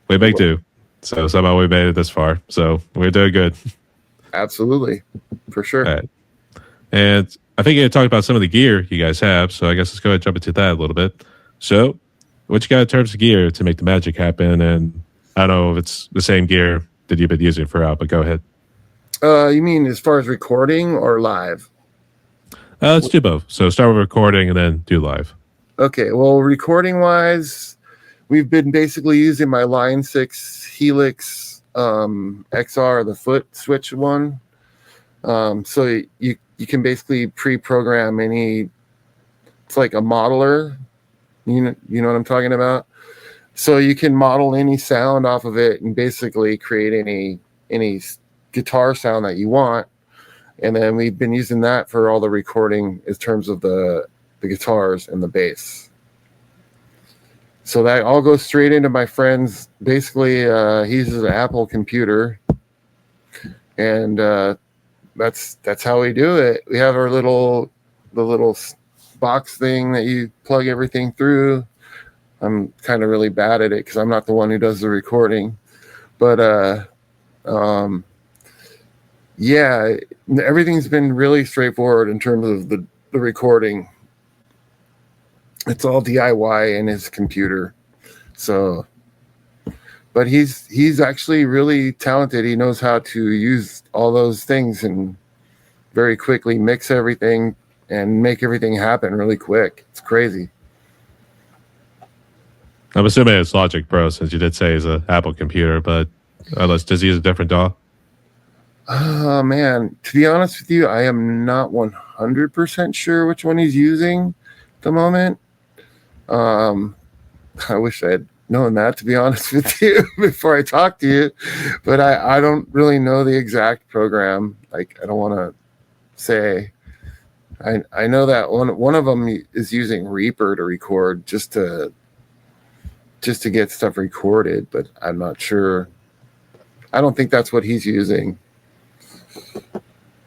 We make do. So somehow we made it this far. So we're doing good. Absolutely, for sure. All right. And I think you talked about some of the gear you guys have. So I guess let's go ahead and jump into that a little bit. So what you got in terms of gear to make the magic happen? And I don't know if it's the same gear that you've been using throughout, but go ahead. You mean as far as recording or live? Let's do both. So start with recording and then do live. Okay, well, recording wise, we've been basically using my Line 6 Helix XR, the foot switch one. So you can basically pre-program any, it's like a modeler. You know what I'm talking about? So you can model any sound off of it and basically create any guitar sound that you want. And then we've been using that for all the recording in terms of the guitars and the bass. So that all goes straight into my friend's. Basically, he uses an Apple computer, and that's how we do it. We have the little box thing that you plug everything through. I'm kind of really bad at it because I'm not the one who does the recording, but yeah, everything's been really straightforward in terms of the recording. It's all DIY in his computer. So, but he's actually really talented. He knows how to use all those things and very quickly mix everything and make everything happen really quick. It's crazy. I'm assuming it's Logic Pro, since you did say it's an Apple computer, but does he use a different DAW? Oh man, to be honest with you, I am not 100% sure which one he's using at the moment. I wish I had known that, to be honest with you, before I talk to you, but I don't really know the exact program. Like, I don't want to say. I know that one of them is using Reaper to record just to get stuff recorded, but I'm not sure. I don't think that's what he's using.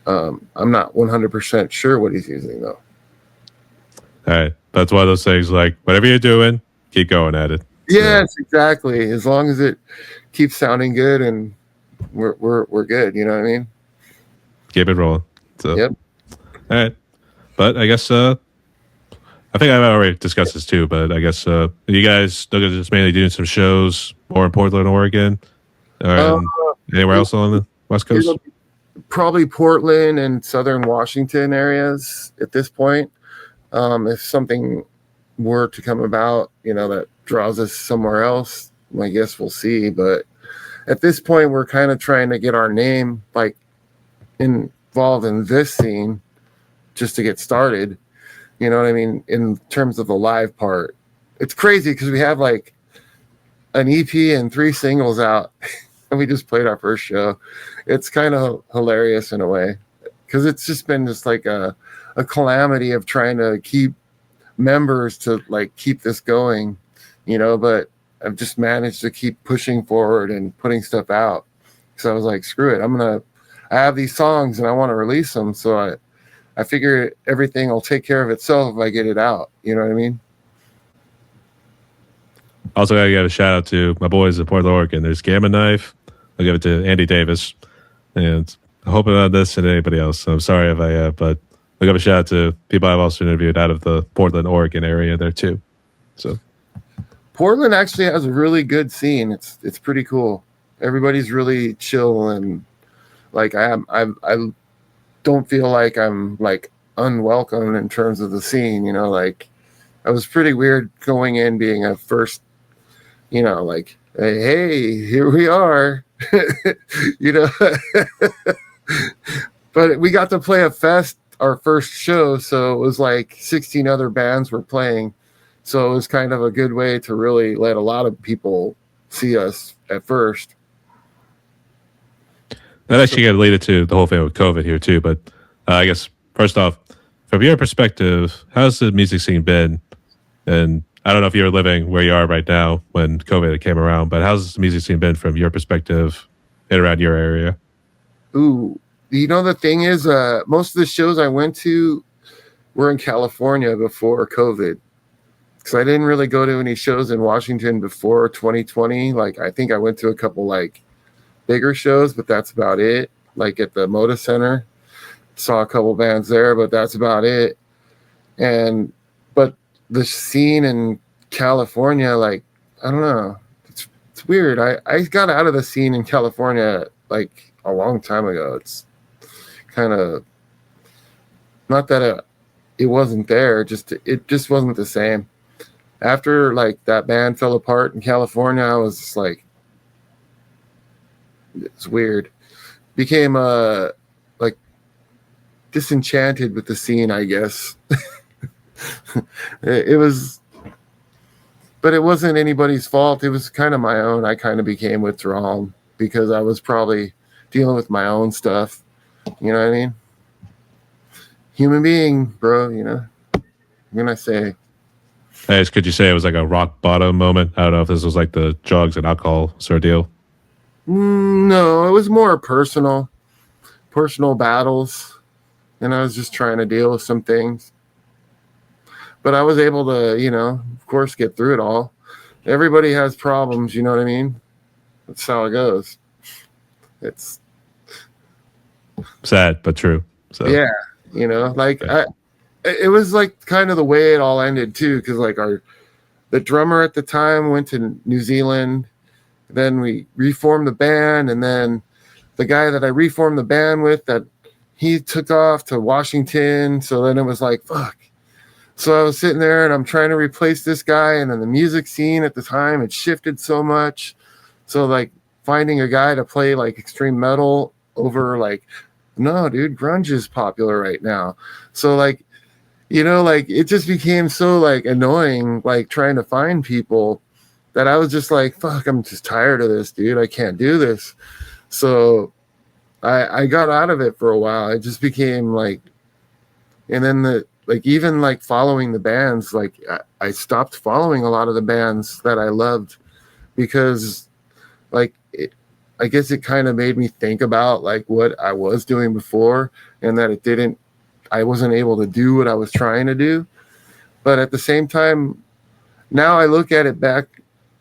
I'm not 100% sure what he's using though. All right, that's one of those things. Like, whatever you're doing, keep going at it. Yes, exactly. As long as it keeps sounding good, and we're good. You know what I mean? Keep it rolling. So, yep. All right, but I guess I think I've already discussed this too. But I guess you guys are just mainly doing some shows more in Portland, Oregon, or anywhere else on the West Coast. Probably Portland and Southern Washington areas at this point. If something were to come about, that draws us somewhere else, I guess we'll see. But at this point, we're kind of trying to get our name like involved in this scene just to get started. You know what I mean? In terms of the live part, it's crazy because we have like an EP and 3 singles out, and we just played our first show. It's kind of hilarious in a way because it's just been just like a calamity of trying to keep members to like keep this going, but I've just managed to keep pushing forward and putting stuff out. So I was like, screw it. I have these songs and I want to release them. So I figure everything will take care of itself if I get it out. You know what I mean? Also, gotta give a shout out to my boys in Portland, Oregon. There's Gamma Knife. I'll give it to Andy Davis. And I hope I'm not this and anybody else. So I'm sorry if I have, but I'll give a shout out to people I've also interviewed out of the Portland, Oregon area there too. So Portland actually has a really good scene. It's pretty cool. Everybody's really chill, and like I don't feel like I'm like unwelcome in terms of the scene. Like I was pretty weird going in being a first, like, hey, here we are. But we got to play a fest our first show, so it was like 16 other bands were playing, so it was kind of a good way to really let a lot of people see us at first. That actually got related to the whole thing with COVID here too, but I guess first off, from your perspective, how's the music scene been? And I don't know if you're living where you are right now when COVID came around, but how's the music scene been from your perspective and around your area? Ooh, the thing is, most of the shows I went to were in California before COVID. Because I didn't really go to any shows in Washington before 2020. Like, I think I went to a couple, like, bigger shows, but that's about it. Like, at the Moda Center. Saw a couple bands there, but that's about it. But the scene in California, like, I don't know. It's weird. I got out of the scene in California, like, a long time ago. It's kind of not that it wasn't there, it just wasn't the same. After like that band fell apart in California, I was just like, it's weird. Became like disenchanted with the scene, I guess. It was, but it wasn't anybody's fault. It was kind of my own. I kind of became withdrawn because I was probably dealing with my own stuff. You know what I mean? Human being, bro, What can I say? Hey, could you say it was like a rock bottom moment? I don't know if this was like the drugs and alcohol sort of deal. No, it was more personal battles, and I was just trying to deal with some things. But I was able to, of course, get through it all. Everybody has problems, you know what I mean? That's how it goes. It's Sad but true. So yeah, like it was like kind of the way it all ended too, because like the drummer at the time went to New Zealand, then we reformed the band, and then the guy that I reformed the band with, that he took off to Washington. So then it was like, fuck. So I was sitting there and I'm trying to replace this guy. And then the music scene at the time, it shifted so much. So like finding a guy to play like extreme metal over like, no, dude, grunge is popular right now. So like, like it just became so like annoying, like trying to find people, that I was just like, fuck, I'm just tired of this, dude. I can't do this. So I got out of it for a while. It just became like, and then even like following the bands, like I stopped following a lot of the bands that I loved, because like I guess it kind of made me think about like what I was doing before, and that I wasn't able to do what I was trying to do. But at the same time, now I look at it back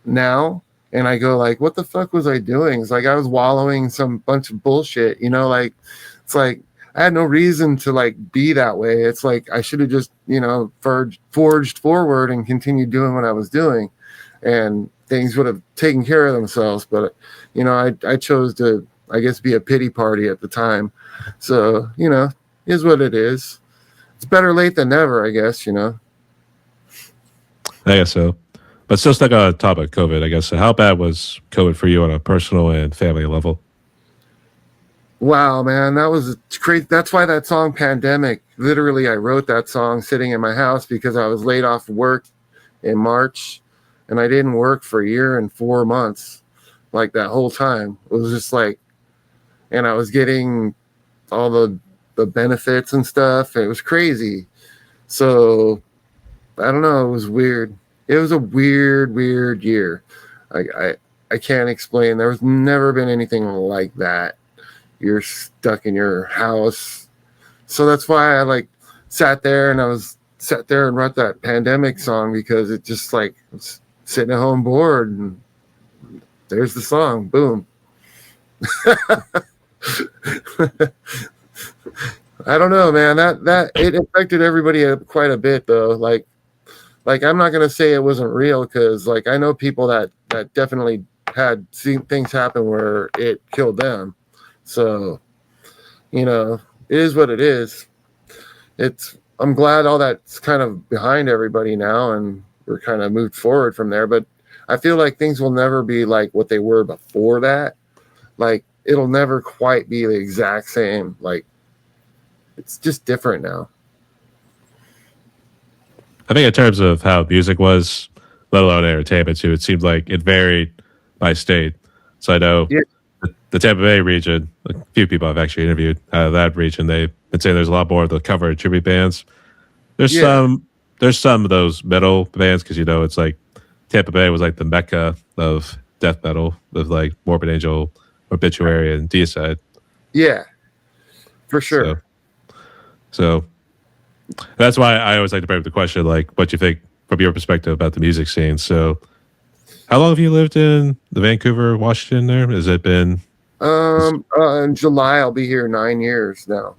now and I go like, what the fuck was I doing? It's like I was wallowing some bunch of bullshit, like it's like I had no reason to like be that way. It's like I should have just, forged forward and continued doing what I was doing, and things would have taken care of themselves. But I chose to, I guess, be a pity party at the time. So, is what it is. It's better late than never, I guess, I guess so. But still stuck on the topic of COVID, I guess. So how bad was COVID for you on a personal and family level? Wow, man, that was crazy. That's why that song Pandemic, literally I wrote that song sitting in my house because I was laid off work in March, and I didn't work for a year and 4 months. Like that whole time. It was just like, and I was getting all the benefits and stuff. It was crazy. So I don't know, it was weird. It was a weird year. I can't explain. There was never been anything like that. You're stuck in your house. So that's why I like sat there and wrote that Pandemic song, because it just like was sitting at home bored, and there's the song. Boom. I don't know, man. That it affected everybody quite a bit though. Like I'm not gonna say it wasn't real, because like I know people that definitely had seen things happen where it killed them. So, it is what it is. I'm glad all that's kind of behind everybody now, and we're kind of moved forward from there. But I feel like things will never be like what they were before that. Like it'll never quite be the exact same. Like it's just different now. I think in terms of how music was, let alone entertainment too, it seemed like it varied by state. So I know Yeah. the Tampa Bay region, a few people I've actually interviewed out of that region, they've been saying there's a lot more of the cover and tribute bands. There's Yeah. some of those metal bands, because it's like Tampa Bay was like the mecca of death metal, with like Morbid Angel, Obituary, and Deicide. Yeah. For sure. So that's why I always like to bring up the question, like, what you think from your perspective about the music scene. So, how long have you lived in the Vancouver, Washington? There has it been? In July I'll be here 9 years now.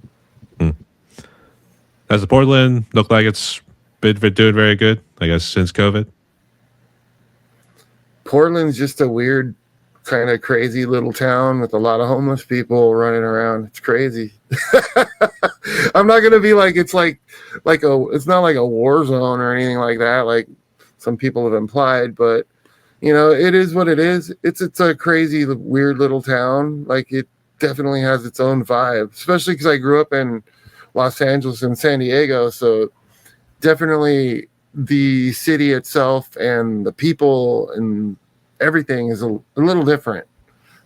Has the Portland looked like it's been doing very good? I guess since COVID. Portland's just a weird, kind of crazy little town with a lot of homeless people running around. It's crazy. I'm not gonna be like it's it's not like a war zone or anything like that, like some people have implied, but it is what it is. It's a crazy, weird little town. Like it definitely has its own vibe, especially because I grew up in Los Angeles and San Diego, so definitely the city itself and the people and everything is a little different.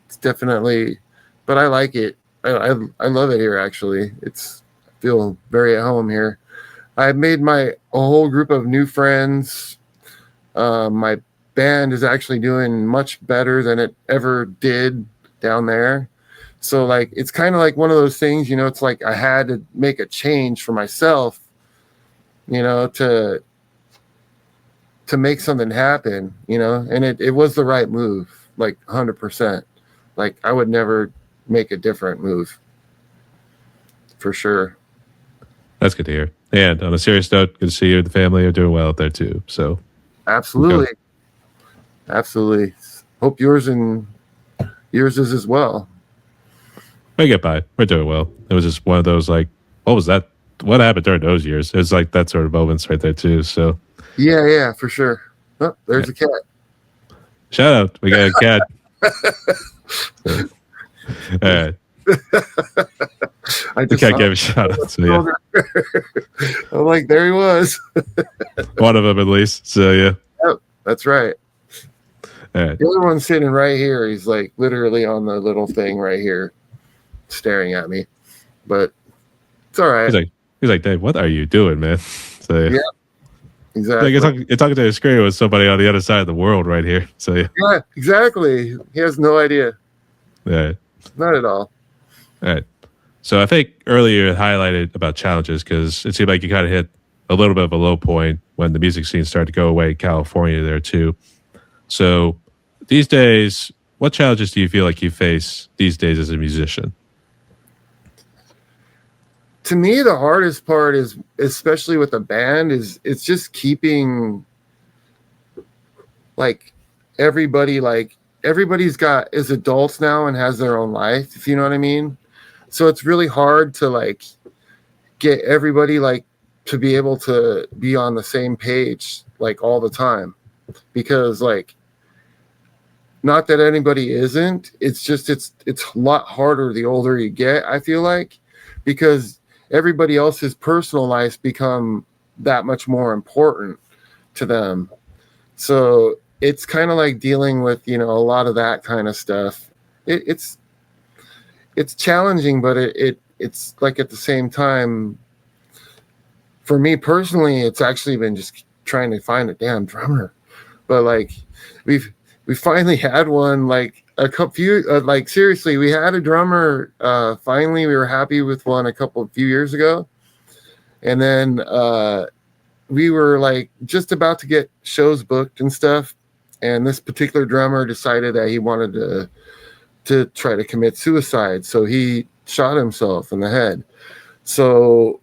It's definitely, but I like it. I love it here. Actually, I feel very at home here. I've made a whole group of new friends My band is actually doing much better than it ever did down there. So like it's kind of like one of those things, it's like I had to make a change for myself, to make something happen, and it was the right move, like 100%. Like I would never make a different move, for sure. That's good to hear. And on a serious note, good to see you and the family are doing well out there too. So Absolutely. Absolutely. Hope yours is as well. we get by. We're doing well. It was just one of those like, what was that? What happened during those years? It was like that sort of moments right there too. So Yeah, for sure. Oh, there's a cat. shout out. We got a cat. All right. I The cat gave a shout out. So yeah. I'm like, there he was. One of them at least. So yeah. Oh, that's right. All right. The other one's sitting right here. He's like literally on the little thing right here, staring at me. But it's all right. He's like, Dave, what are you doing, man? So Yeah, exactly. Like you're talking to a screen with somebody on the other side of the world right here. So Yeah, exactly. He has no idea. yeah. Not at all. All right. So I think earlier you highlighted about challenges because it seemed like you kind of hit a little bit of a low point when the music scene started to go away in California there too. So these days, what challenges do you feel like you face these days as a musician? To me, the hardest part is, especially with a band, it's just keeping like everybody's got is adults now and has their own life, if you know what I mean. So it's really hard to like get everybody like to be able to be on the same page like all the time, because like not that anybody isn't, it's just it's a lot harder the older you get, I feel like, because everybody else's personal lives become that much more important to them. So it's kind of like dealing with a lot of that kind of stuff. It's challenging, but it's like at the same time, for me personally, it's actually been just trying to find a damn drummer. But like we finally had one, like a few like seriously, we had a drummer. Finally, we were happy with one a few years ago, and then we were like just about to get shows booked and stuff, and this particular drummer decided that he wanted to try to commit suicide, so he shot himself in the head. So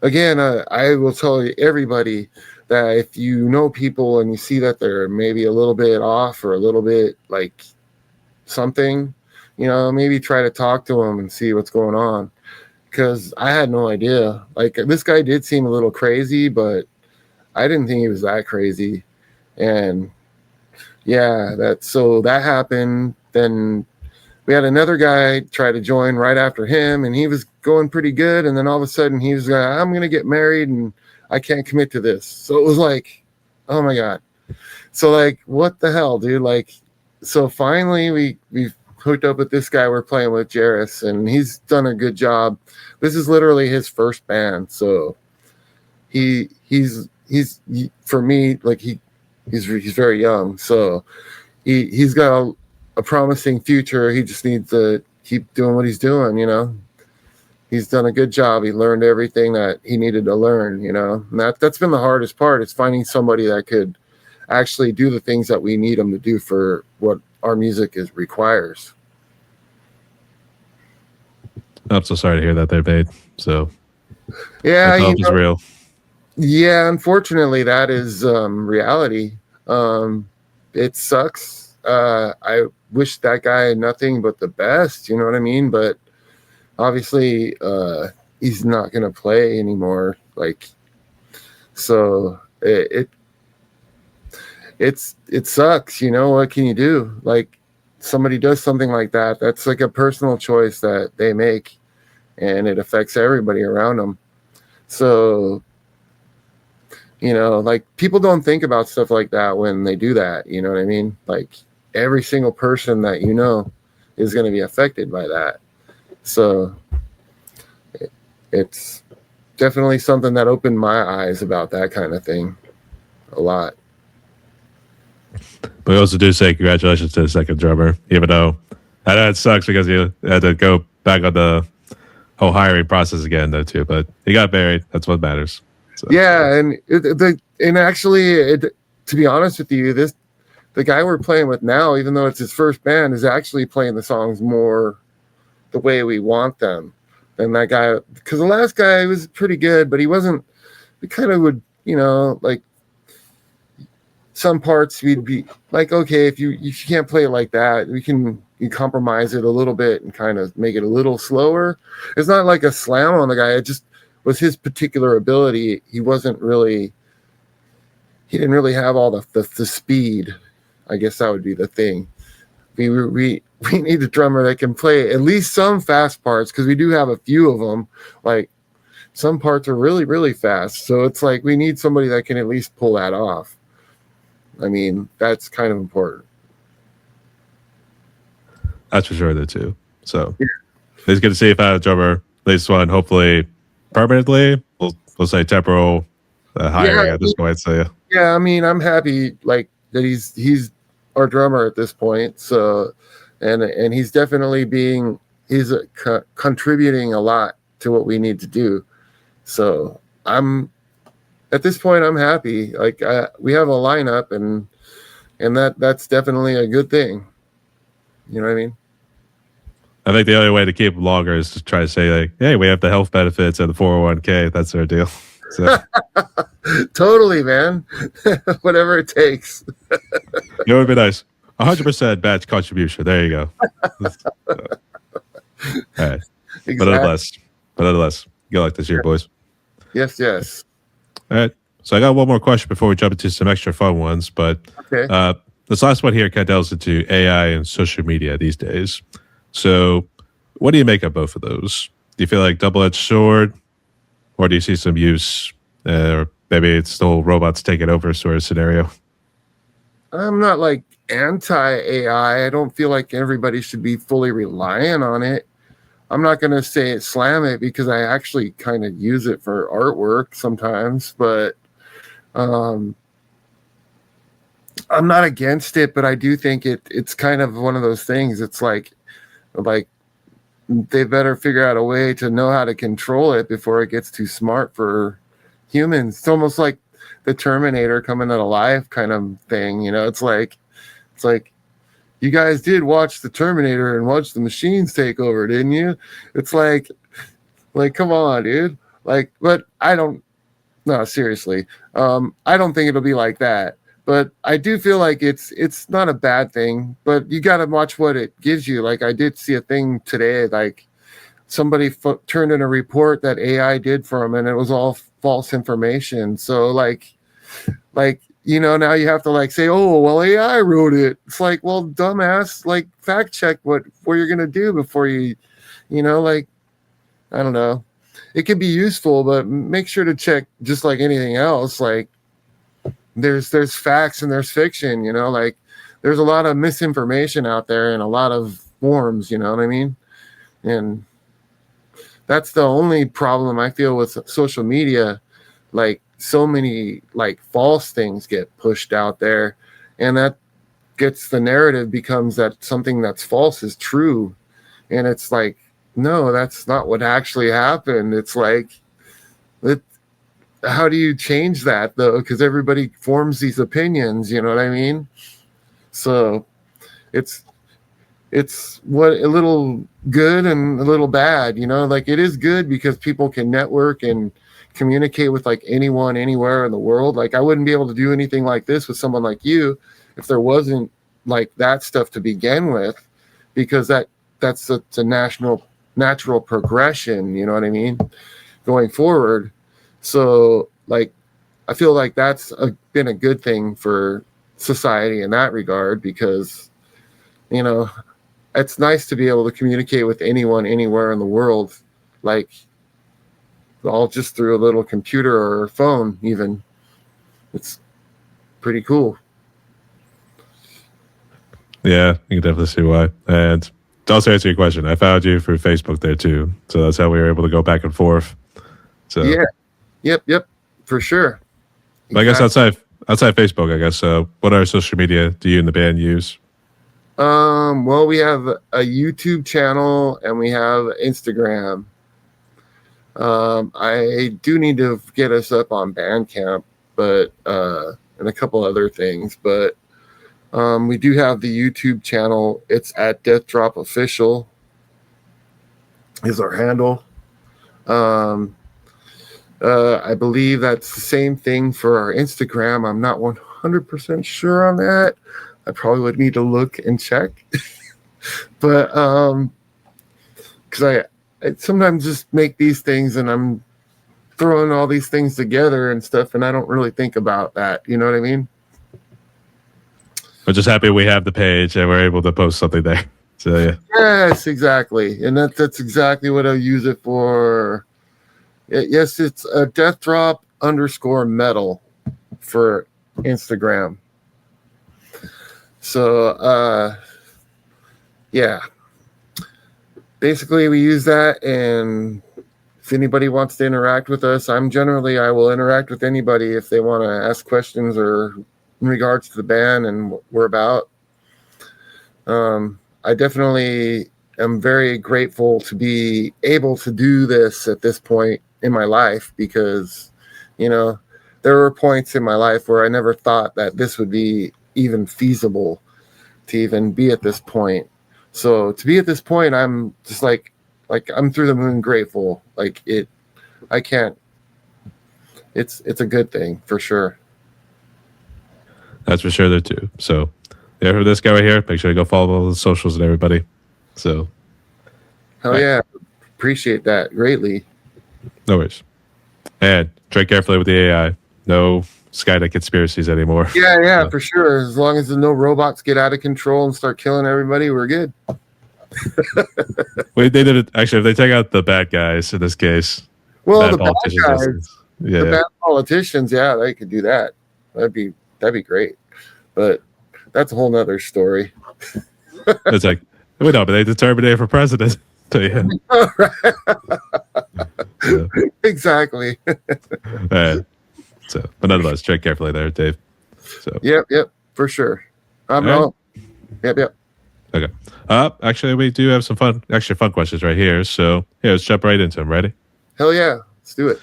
again, I will tell everybody that if you know people and you see that they're maybe a little bit off or a little bit like something, maybe try to talk to them and see what's going on. Because I had no idea. Like, this guy did seem a little crazy, but I didn't think he was that crazy. And yeah, that happened. Then we had another guy try to join right after him, and he was going pretty good. And then all of a sudden he was like, I'm going to get married and I can't commit to this. So it was like, oh my God. So like, what the hell, dude? Like, so finally we hooked up with this guy we're playing with, Jairus, and he's done a good job. This is literally his first band. So he's for me, like he's very young. So he's got a promising future. He just needs to keep doing what he's doing, He's done a good job. He learned everything that he needed to learn, And that's been the hardest part. It's finding somebody that could actually do the things that we need them to do for what our music requires. I'm so sorry to hear that there, babe. So yeah, is real. Yeah, unfortunately, that is reality. It sucks. I wish that guy nothing but the best, you know what I mean? But obviously, he's not gonna play anymore. Like, so it sucks. What can you do? Like, somebody does something like that. That's like a personal choice that they make, and it affects everybody around them. So, like, people don't think about stuff like that when they do that. You know what I mean? Like, every single person that is going to be affected by that. So it's definitely something that opened my eyes about that kind of thing. a lot. But we also do say congratulations to the second drummer, even though I know it sucks because you had to go back on the whole hiring process again, though, too. But he got married. That's what matters. So. Yeah, and actually, to be honest with you, the guy we're playing with now, even though it's his first band, is actually playing the songs more the way we want them than that guy. Because the last guy was pretty good, but he wasn't. We kind of would, like some parts we'd be like, okay, if you can't play it like that, you compromise it a little bit and kind of make it a little slower. It's not like a slam on the guy. It just was his particular ability. He didn't really have all the speed. I guess that would be the thing. We need a drummer that can play at least some fast parts, because we do have a few of them. Like some parts are really, really fast. So it's like we need somebody that can at least pull that off. I mean, that's kind of important. That's for sure, though, too. So it's good to see if I have a drummer, at least one, hopefully permanently. We'll say temporal hiring at this point. So yeah, I mean, I'm happy like that he's our drummer at this point. So, and he's definitely he's contributing a lot to what we need to do. So at this point, I'm happy. Like we have a lineup, and that's definitely a good thing. You know what I mean? I think the only way to keep them longer is to try to say, like, hey, we have the health benefits and the 401k. That's our deal. So. Totally, man. Whatever it takes. It would be nice. 100% batch contribution. There you go. All right. Exactly. But nonetheless, good luck this year, boys. Yes. All right. So I got one more question before we jump into some extra fun ones. But okay. This last one here kind of delves into AI and social media these days. So what do you make of both of those? Do you feel like double-edged sword, or do you see some use, or maybe it's still robots taking over sort of scenario? I'm not like anti-AI. I don't feel like everybody should be fully reliant on it. I'm not going to say slam it, because I actually kind of use it for artwork sometimes, but I'm not against it, but I do think it's kind of one of those things. It's like they better figure out a way to know how to control it before it gets too smart for humans. It's almost like the Terminator coming to life kind of thing. It's like you guys did watch the Terminator and watch the machines take over, didn't you? It's like come on, dude. But no, seriously. I don't think it'll be like that. But I do feel like it's not a bad thing, but you got to watch what it gives you. Like I did see a thing today, like somebody turned in a report that AI did for them, and it was all false information. So like now you have to like say, oh, well, AI wrote it. It's like, well, dumbass, like fact check what you're going to do before you like, I don't know. It can be useful, but make sure to check, just like anything else. Like, there's facts and there's fiction, like there's a lot of misinformation out there in a lot of forms, you know what I mean? And that's the only problem I feel with social media. Like so many like false things get pushed out there, and that gets the narrative becomes that something that's false is true. And it's like, no, that's not what actually happened. It's like, how do you change that though? Because everybody forms these opinions, you know what I mean? So it's what a little good and a little bad, like it is good because people can network and communicate with like anyone, anywhere in the world. Like I wouldn't be able to do anything like this with someone like you if there wasn't like that stuff to begin with, because that's a natural progression, you know what I mean, going forward. So, like, I feel like that's been a good thing for society in that regard, because, it's nice to be able to communicate with anyone, anywhere in the world, like, all just through a little computer or phone, even. It's pretty cool. Yeah, you can definitely see why. And to also answer your question, I found you through Facebook there, too. So that's how we were able to go back and forth. So yeah. Yep, for sure. But I guess outside Facebook, I guess. What other social media do you and the band use? Well, we have a YouTube channel and we have Instagram. I do need to get us up on Bandcamp, but and a couple other things, but we do have the YouTube channel. It's at Deathdrop Official is our handle. I believe that's the same thing for our Instagram. I'm not 100% sure on that. I probably would need to look and check. But because I sometimes just make these things and I'm throwing all these things together and stuff, and I don't really think about that. You know what I mean? We're just happy we have the page and we're able to post something there. So yeah. Yes, exactly. And that's exactly what I use it for. Yes, it's a Deathdrop_metal for Instagram. So yeah. Basically we use that, and if anybody wants to interact with us, I will interact with anybody if they want to ask questions or in regards to the band and what we're about. I definitely am very grateful to be able to do this at this point in my life, because, you know, there were points in my life where I never thought that this would be even feasible to even be at this point. So to be at this point, I'm just like I'm through the moon grateful. It's a good thing for sure. That's for sure there too. So yeah, for this guy right here, make sure to go follow all the socials and everybody. So hell yeah. Appreciate that greatly. No worries. And tread carefully with the AI. No Skynet conspiracies anymore. Yeah, for sure. As long as no robots get out of control and start killing everybody, we're good. Wait, they did it. Actually, if they take out the bad guys in this case, well, the bad guys, the bad politicians, yeah, they could do that. That'd be great. But that's a whole nother story. It's like, we know, but they determined it for president. So, yeah. Yeah. Exactly. So, but nonetheless, tread carefully there, Dave. So, yep, for sure. Yep. Okay. Actually, we do have some extra fun questions right here. So, yeah, let's jump right into them. Ready? Hell yeah, let's do it.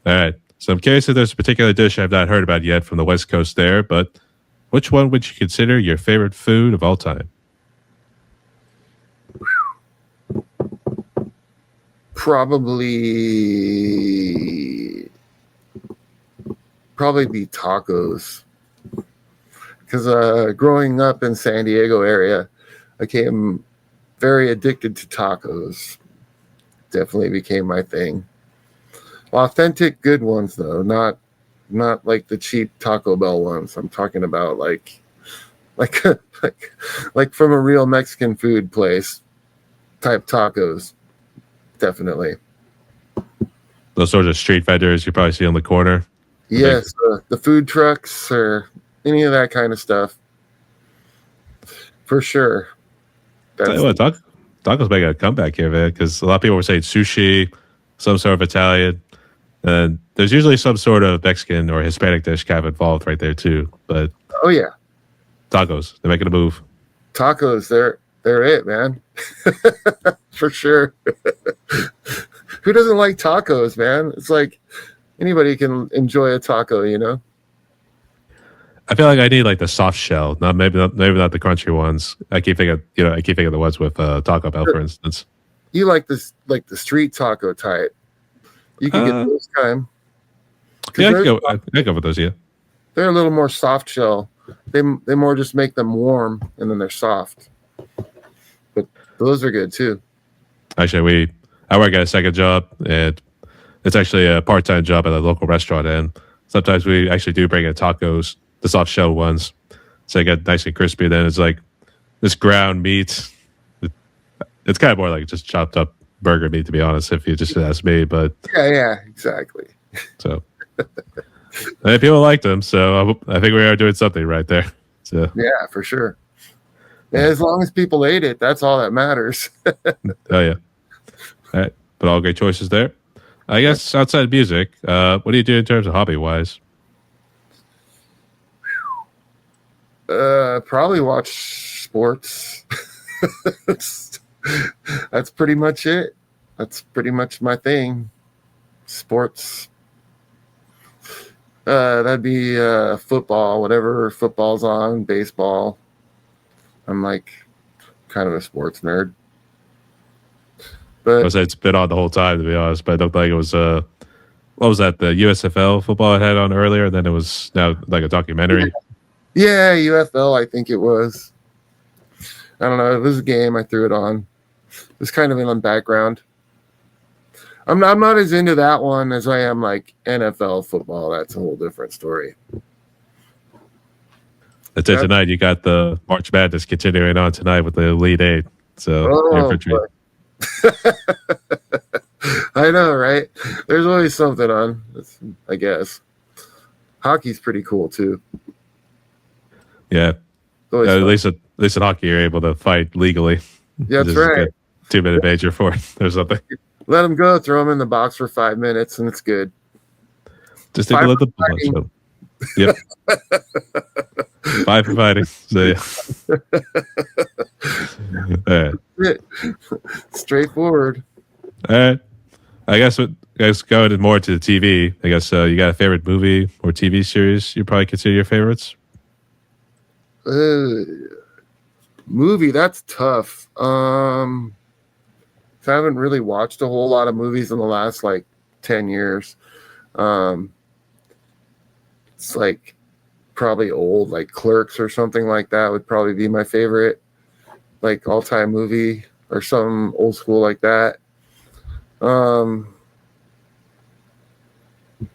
All right. So, I'm curious if there's a particular dish I've not heard about yet from the West Coast there, but which one would you consider your favorite food of all time? Probably be tacos, because growing up in San Diego area, I became very addicted to tacos. Definitely became my thing. Authentic good ones though, not like the cheap Taco Bell ones. I'm talking about like from a real Mexican food place type tacos. Definitely. Those sorts of street vendors you probably see on the corner. Yes, the food trucks or any of that kind of stuff. For sure. Tell you what, tacos making a comeback here, man, because a lot of people were saying sushi, some sort of Italian, and there's usually some sort of Mexican or Hispanic dish kind of involved right there too. But oh yeah, tacos, they're making a move. Tacos, they're it, man. For sure. Who doesn't like tacos, man? It's like anybody can enjoy a taco, you know? I feel like I need like the soft shell, maybe not the crunchy ones. I keep thinking of the ones with Taco Bell, for instance. You like this, like the street taco type. You can get those kind. Yeah, I go with those. Yeah, they're a little more soft shell. They more just make them warm and then they're soft. But those are good too. Actually, I work at a second job, and it's actually a part-time job at a local restaurant. And sometimes we actually do bring in tacos, the soft shell ones, so they get nice and crispy. Then it's like this ground meat. It's kind of more like just chopped up burger meat, to be honest, if you just ask me. But yeah, exactly. So and people like them, so I think we are doing something right there. So yeah, for sure. As long as people ate it, that's all that matters. Oh yeah. All right, but all great choices there. I guess outside of music, what do you do in terms of hobby wise? Probably watch sports. that's, that's pretty much it. That's pretty much my thing. Sports. That'd be football, whatever football's on, baseball. I'm like kind of a sports nerd. I But would say it's been on the whole time, to be honest, but it looked like it was what was that, the USFL football I had on earlier, and then it was now like a documentary. yeah, UFL, I think it was. I don't know. It was a game. I threw it on. It was kind of in the background. I'm not as into that one as I am like NFL football. That's a whole different story. That's it tonight. You got the March Madness continuing on tonight with the Elite Eight. So infantry. I know, right? There's always something on, I guess. Hockey's pretty cool too. Yeah. At least in hockey, you're able to fight legally. Yeah, that's right. 2-minute major for it or something. Let them go. Throw them in the box for 5 minutes, and it's good. Just take a let the blood show. Yep. 5 for fighting. So yeah. Straightforward. All right. I guess going more to the TV. I guess you got a favorite movie or TV series you probably consider your favorites? Movie, that's tough. I haven't really watched a whole lot of movies in the last like 10 years. It's like probably old, like Clerks or something like that would probably be my favorite, like all-time movie, or some old school like that. I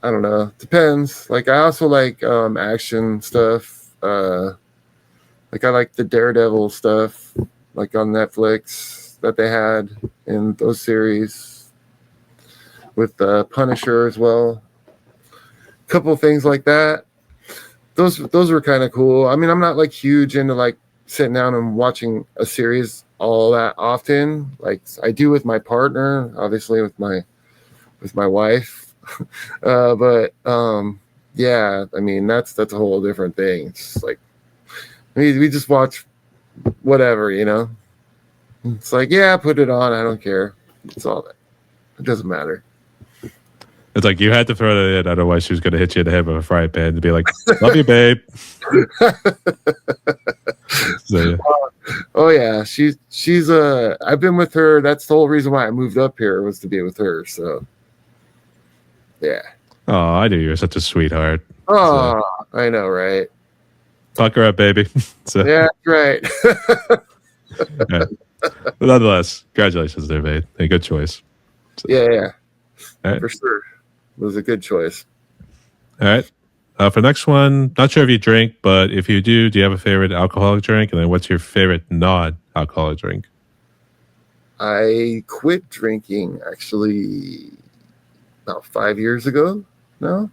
don't know. Depends. Like I also like action stuff. Like I like the Daredevil stuff, like on Netflix that they had in those series, with the Punisher as well. A couple of things like that. Those were kind of cool. I mean, I'm not like huge into like sitting down and watching a series all that often. Like I do with my partner, obviously with my wife. But yeah, I mean that's a whole different thing. It's like we just watch whatever, you know. It's like, yeah, put it on. I don't care. It's all that. It doesn't matter. It's like you had to throw that in. Otherwise, she was going to hit you in the head with a frying pan to be like, "Love you, babe." So, yeah. Oh yeah, she's I've been with her. That's the whole reason why I moved up here, was to be with her. So yeah. Oh, I knew you were such a sweetheart. Oh, so. I know, right? Fuck her up, baby. So, yeah, right. Yeah. But nonetheless, congratulations there, babe. A good choice. So, yeah. Right. For sure. It was a good choice. All right. For the next one, not sure if you drink, but if you do you have a favorite alcoholic drink? And then what's your favorite non-alcoholic drink? I quit drinking actually about 5 years ago now.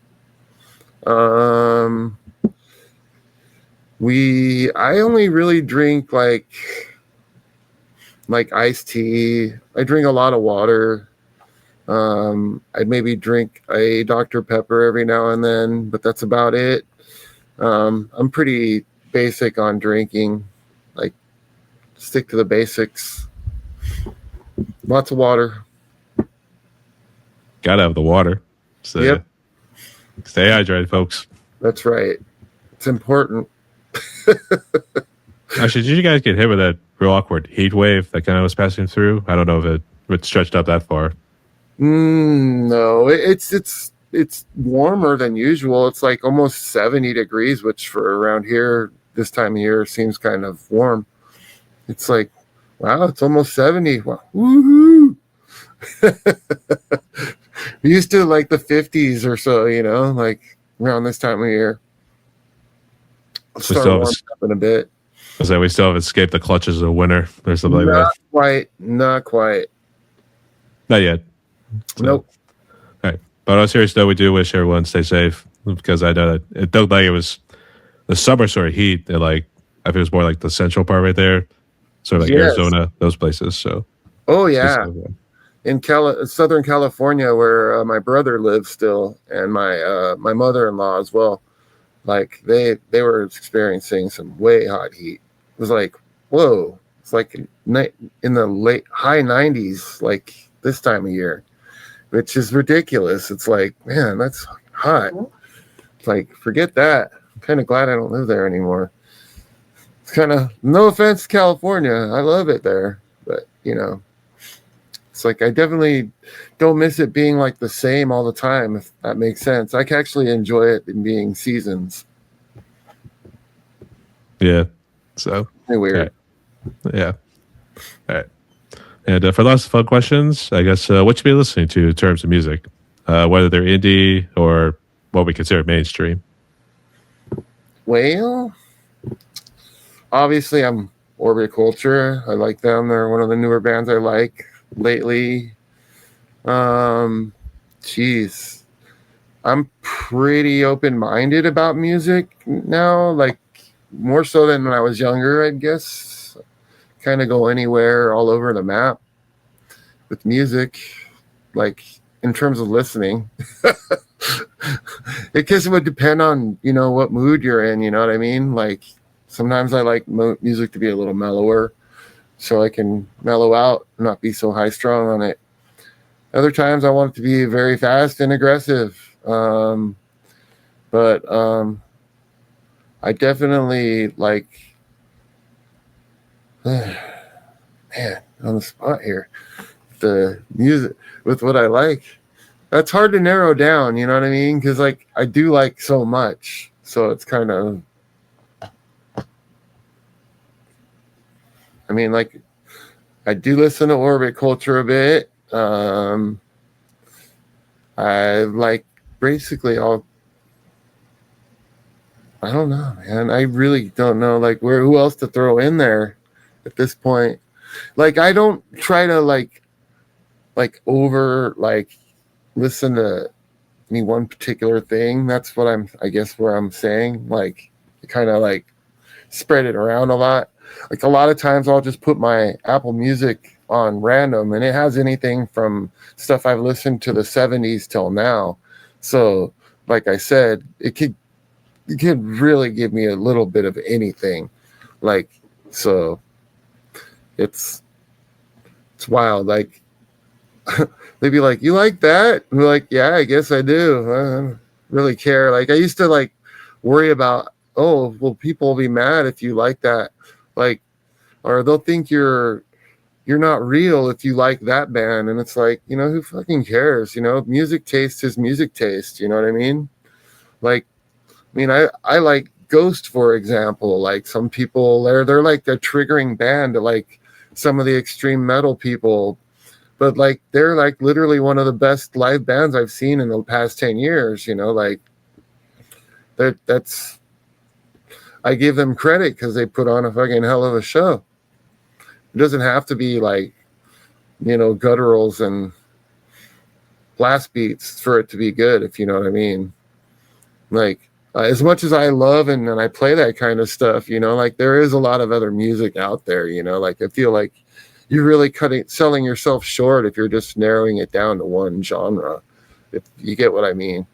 I only really drink like iced tea. I drink a lot of water. I maybe drink a Dr. Pepper every now and then, but that's about it. I'm pretty basic on drinking. Like, stick to the basics. Lots of water. Gotta have the water. So yep. Stay hydrated, folks. That's right. It's important. Actually, did you guys get hit with that real awkward heat wave that kind of was passing through? I don't know if it stretched out that far. No, it's warmer than usual. It's like almost 70 degrees, which for around here this time of year seems kind of warm. It's like, wow, it's almost 70. Wow. Woohoo! We used to like the 50s or so, you know, like around this time of year. Start warming up in a bit. So we still have escaped the clutches of winter or something like that. Not quite. Not yet. So, nope. All right. But on serious note, we do wish everyone stay safe, because I know that it looked like it was the summer sort of heat. And like, I think it was more like the central part right there, sort of like Arizona, those places. So. Oh yeah. In Southern California, where my brother lives still, and my mother-in-law as well. Like they were experiencing some way hot heat. It was like, whoa, it's like in the late high 90s, like this time of year, which is ridiculous. It's like, man, that's hot. It's like, forget that. I'm kind of glad I don't live there anymore. It's kind of, no offense, California. I love it there, but you know, it's like I definitely don't miss it being like the same all the time, if that makes sense. I can actually enjoy it in being seasons. Yeah. So Weird. Right. Yeah. All right. And for lots of fun questions, I guess what you be listening to in terms of music, whether they're indie or what we consider mainstream. Well, obviously I'm Orbit Culture. I like them. They're one of the newer bands I like lately. Geez, I'm pretty open-minded about music now, like more so than when I was younger, I guess. Kind of go anywhere, all over the map with music, like in terms of listening. I guess it would depend on, you know, what mood you're in, you know what I mean? Like sometimes I like music to be a little mellower so I can mellow out and not be so high strung on it. Other times I want it to be very fast and aggressive. But I definitely like, man, on the spot here, the music with what I like. That's hard to narrow down, you know what I mean? Because like I do like so much, so it's kind of, I mean, like I do listen to Orbit Culture a bit. I like basically all. I don't know, man. I really don't know, like who else to throw in there at this point. Like I don't try to like over like listen to any one particular thing. That's what I guess where I'm saying, like kind of like spread it around a lot. Like a lot of times I'll just put my Apple Music on random and it has anything from stuff I've listened to the 70s till now. So like I said, it could really give me a little bit of anything. Like, so it's wild. Like they'd be like, you like that? And we're like, yeah, I guess I do. I don't really care. Like I used to like worry about, oh, well, people will be mad if you like that. Like, or they'll think you're not real if you like that band. And it's like, you know, who fucking cares? You know, music taste is music taste. You know what I mean? Like, I mean, I like Ghost, for example. Like some people, they're like a triggering band to like some of the extreme metal people. But like they're like literally one of the best live bands I've seen in the past 10 years, you know, like that's I give them credit because they put on a fucking hell of a show. It doesn't have to be like, you know, gutturals and blast beats for it to be good, if you know what I mean. Like as much as I love and I play that kind of stuff, you know, like there is a lot of other music out there, you know, like I feel like you're really selling yourself short if you're just narrowing it down to one genre. If you get what I mean.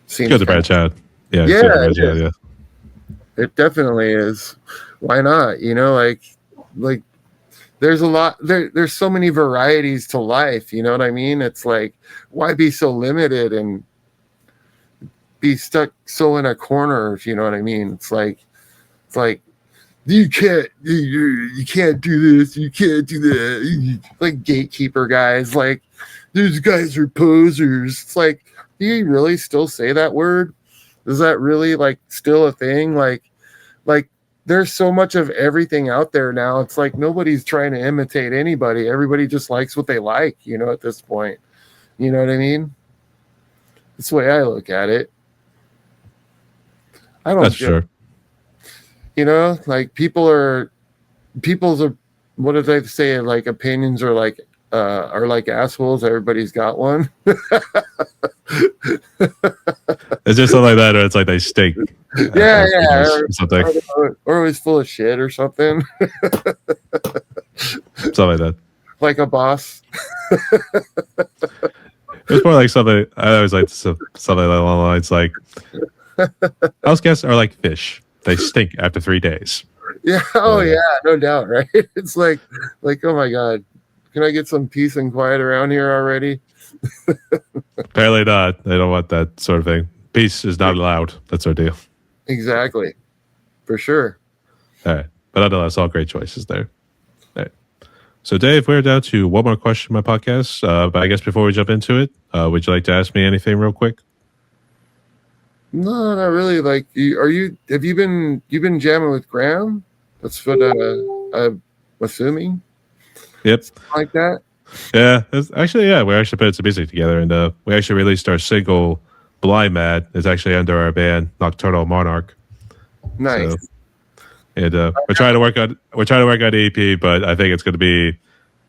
Seems Good to branch out. Yeah. Yeah, it definitely is. Why not? You know, like there's a lot there's so many varieties to life, you know what I mean? It's like, why be so limited and be stuck so in a corner, if you know what I mean? It's like you can't do this, you can't do that. Like gatekeeper guys, like these guys are posers. It's like, do you really still say that word? Is that really like still a thing? Like there's so much of everything out there now. It's like nobody's trying to imitate anybody. Everybody just likes what they like, you know, at this point. You know what I mean? That's the way I look at it. I don't. That's sure. You know, like people's what do they say? Like opinions are like assholes. Everybody's got one. It's just something like that, or it's like they stink. Yeah, or something. Or always full of shit or something. Something like that. Like a boss. It's more like something. I always like something along the lines like house guests are like fish. They stink after 3 days. Yeah. Oh yeah, no doubt, right? It's like, oh my God, can I get some peace and quiet around here already? Apparently not. They don't want that sort of thing. Peace is not allowed. That's our deal. Exactly, for sure. All right. But nonetheless, all great choices there. All right. So, Dave, we're down to one more question in my podcast. But I guess before we jump into it, would you like to ask me anything real quick? No, not really. Like, have you been jamming with Graham? That's what I'm assuming. Yep. Something like that. Yeah. We actually put some music together, and we actually released our single "Blind Mad." It's actually under our band Nocturnal Monarch. Nice. So, and we're trying to work on the EP, but I think it's going to be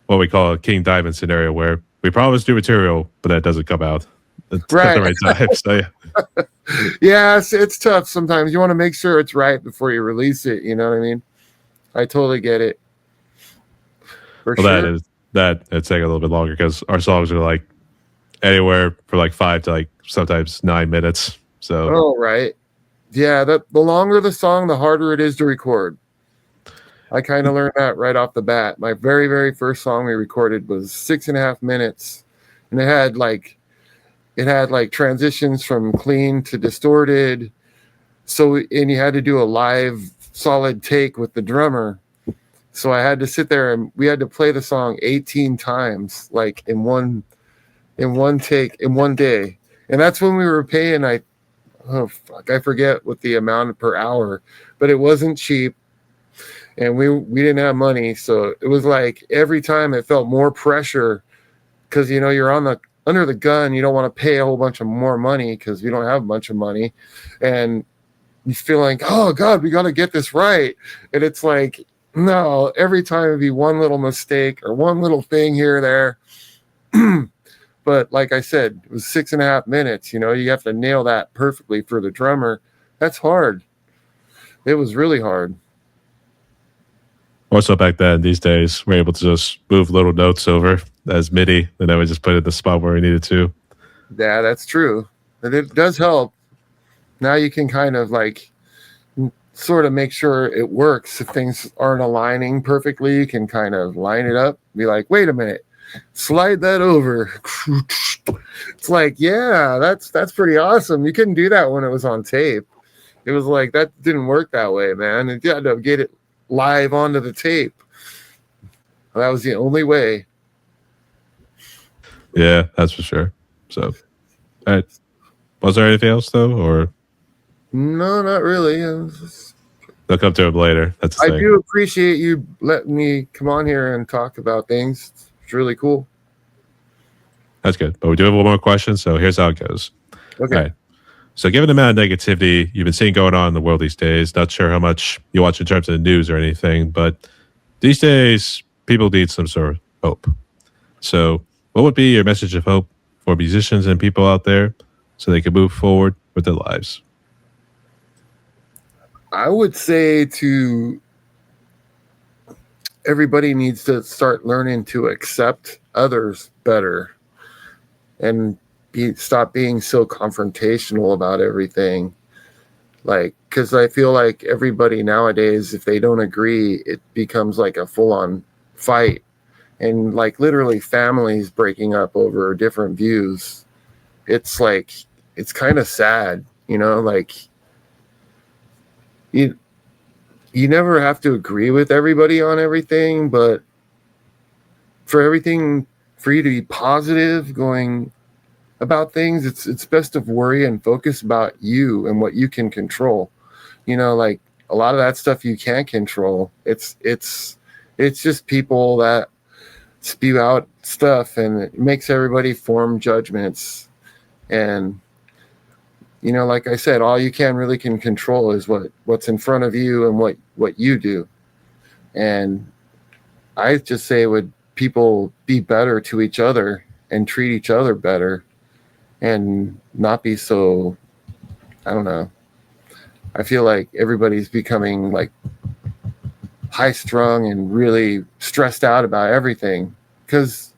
what we call a King Diamond scenario, where we promise new material, but that doesn't come out at the right time. So yeah. Yeah, it's tough sometimes. You want to make sure it's right before you release it. You know what I mean? I totally get it. For sure. That it's taking a little bit longer because our songs are like anywhere for like 5 to like sometimes 9 minutes. So oh right, yeah. The longer the song, the harder it is to record. I kind of learned that right off the bat. My very, very first song we recorded was 6.5 minutes, and it had like transitions from clean to distorted. So, and you had to do a live solid take with the drummer. So I had to sit there and we had to play the song 18 times, like in one take in one day. And that's when we were paying, I forget what the amount per hour, but it wasn't cheap. And we didn't have money. So it was like every time it felt more pressure because, you know, you're under the gun. You don't want to pay a whole bunch of more money because we don't have a bunch of money. And you feel like, oh God, we got to get this right. And it's like, no, every time it'd be one little mistake or one little thing here or there. But like I said, it was 6.5 minutes. You know, you have to nail that perfectly for the drummer. That's hard. It was really hard. Also back then, these days, we're able to just move little notes over as MIDI, and then we just put it in the spot where we needed to. Yeah, that's true. But it does help. Now you can kind of like sort of make sure it works. If things aren't aligning perfectly, you can kind of line it up. Be like, wait a minute, slide that over. It's like, yeah, that's pretty awesome. You couldn't do that when it was on tape. It was like that didn't work that way, man. You had to get it live onto the tape. That was the only way. Yeah, that's for sure. So, all right. Was there anything else though, or no, not really. They'll come to it later. That's the thing. I do appreciate you letting me come on here and talk about things. It's really cool. That's good. But we do have one more question, so here's how it goes. Okay. All right. So given the amount of negativity you've been seeing going on in the world these days, not sure how much you watch in terms of the news or anything, but these days people need some sort of hope. So what would be your message of hope for musicians and people out there so they can move forward with their lives? I would say to everybody needs to start learning to accept others better and stop being so confrontational about everything. Like, because I feel like everybody nowadays, if they don't agree, it becomes like a full-on fight, and like literally families breaking up over different views. It's like, it's kind of sad, you know, like you never have to agree with everybody on everything, but for you to be positive going about things, it's best to worry and focus about you and what you can control. You know, like a lot of that stuff you can't control. It's just people that spew out stuff, and it makes everybody form judgments. And you know, like I said, all you really can control is what's in front of you and what you do. And I just say, would people be better to each other and treat each other better and not be so, I don't know. I feel like everybody's becoming like high strung and really stressed out about everything because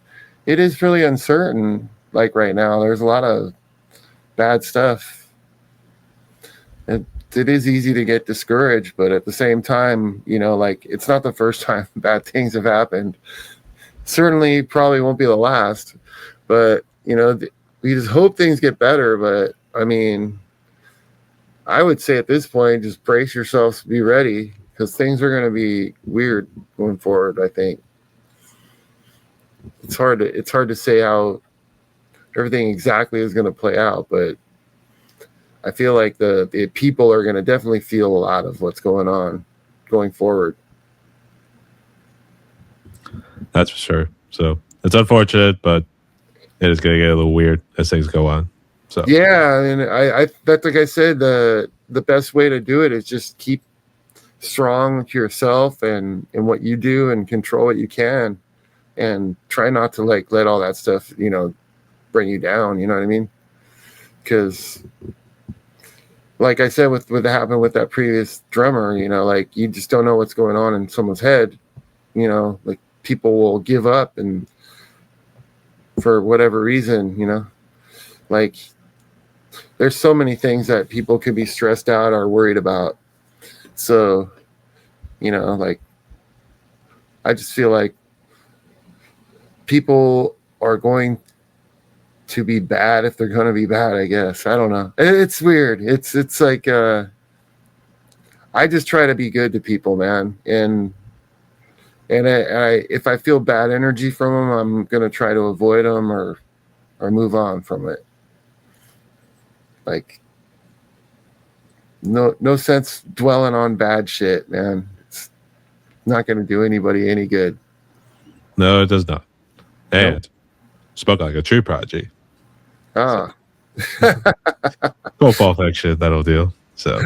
it is really uncertain. like right now. There's a lot of bad stuff. It is easy to get discouraged, but at the same time, like it's not the first time bad things have happened. Certainly, probably won't be the last. But we just hope things get better. But I mean, I would say at this point, just brace yourselves, be ready, because things are going to be weird going forward. I think it's hard to say how everything exactly is going to play out, but I feel like the people are going to definitely feel a lot of what's going on going forward. That's for sure. So it's unfortunate, but it is going to get a little weird as things go on. So yeah, and I that's like I said, the best way to do it is just keep strong to yourself and what you do, and control what you can, and try not to like let all that stuff bring you down. You know what I mean? Because like I said, with what happened with that previous drummer, like you just don't know what's going on in someone's head. Like people will give up, and for whatever reason, like there's so many things that people could be stressed out or worried about. So, like I just feel like people are going to be bad if they're going to be bad, I guess. I don't know. It's weird. It's like I just try to be good to people, man. And I if I feel bad energy from them, I'm going to try to avoid them or move on from it. Like no sense dwelling on bad shit, man. It's not going to do anybody any good. No, it does not. And spoke like a true prodigy. Ah. So. Go fall action, that'll do. So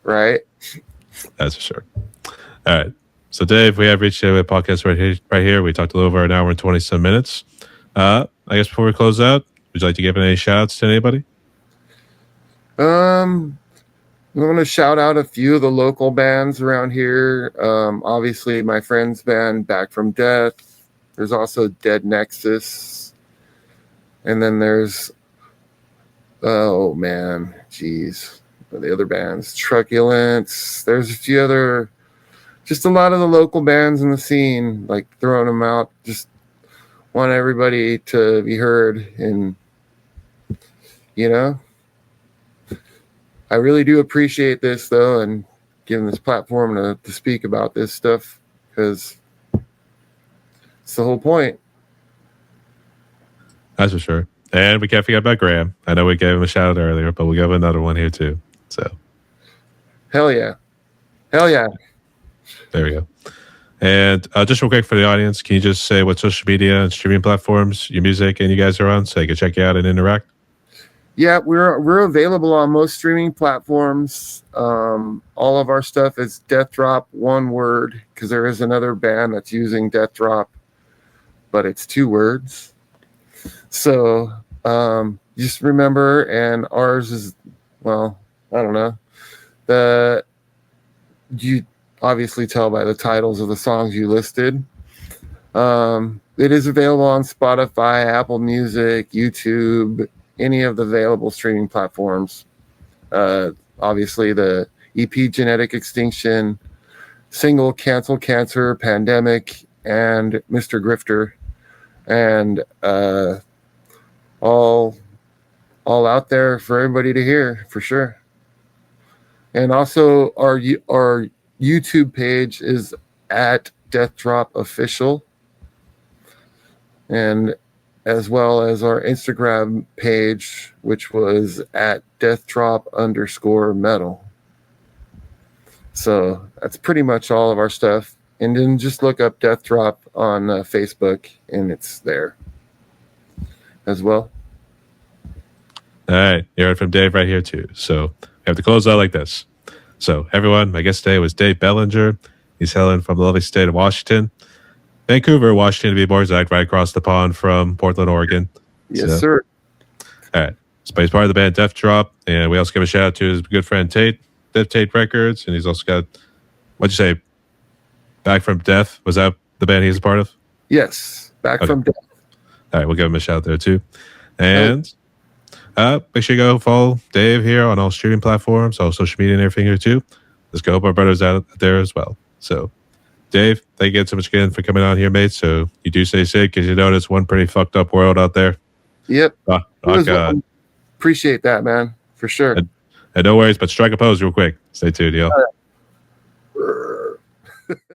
right. That's for sure. All right. So Dave, we have reached the podcast right here. We talked a little over an hour and 20 some minutes. I guess before we close out, would you like to give any shout outs to anybody? I'm going to shout out a few of the local bands around here. Obviously, my friend's band, Back from Death. There's also Dead Nexus. And then there's, oh man, geez, the other bands, Truculence. There's a few other, just a lot of the local bands in the scene, like throwing them out. Just want everybody to be heard. And, I really do appreciate this, though, and giving this platform to speak about this stuff, because it's the whole point. That's for sure. And we can't forget about Graham. I know we gave him a shout out earlier, but we'll give another one here too. So, hell yeah. Hell yeah. There we go. And just real quick for the audience, can you just say what social media and streaming platforms your music and you guys are on so they can check you out and interact? Yeah, we're available on most streaming platforms. All of our stuff is Deathdrop, one word, because there is another band that's using Deathdrop, but it's 2 words. So just remember, and ours is, well, I don't know. You obviously tell by the titles of the songs you listed. It is available on Spotify, Apple Music, YouTube, any of the available streaming platforms. Obviously, the EP Genetic Extinction, single Cancel Cancer, Pandemic, and Mr. Grifter. And all out there for everybody to hear, for sure. And also our YouTube page is at Deathdrop Official, and as well as our Instagram page, which was at Deathdrop_metal. So that's pretty much all of our stuff. And then just look up Deathdrop on Facebook, and it's there as well. All right. You heard from Dave right here, too. So we have to close out like this. So, everyone, my guest today was Dave Belanger. He's hailing from the lovely state of Washington. Vancouver, Washington, to be more exact, right across the pond from Portland, Oregon. Yes, sir. All right. So he's part of the band Deathdrop, and we also give a shout out to his good friend Tate, Death Tate Records, and he's also got, what'd you say, Back from Death? Was that the band he's a part of? Yes, Back from Death. All right, we'll give him a shout there too. And make sure you go follow Dave here on all streaming platforms, all social media and everything here too. Let's go help our brothers out there as well. So, Dave, thank you so much again for coming on here, mate. So you do stay safe because you know it's one pretty fucked up world out there. Yep. Oh God. Appreciate that, man, for sure. And no worries, but strike a pose real quick. Stay tuned, yo.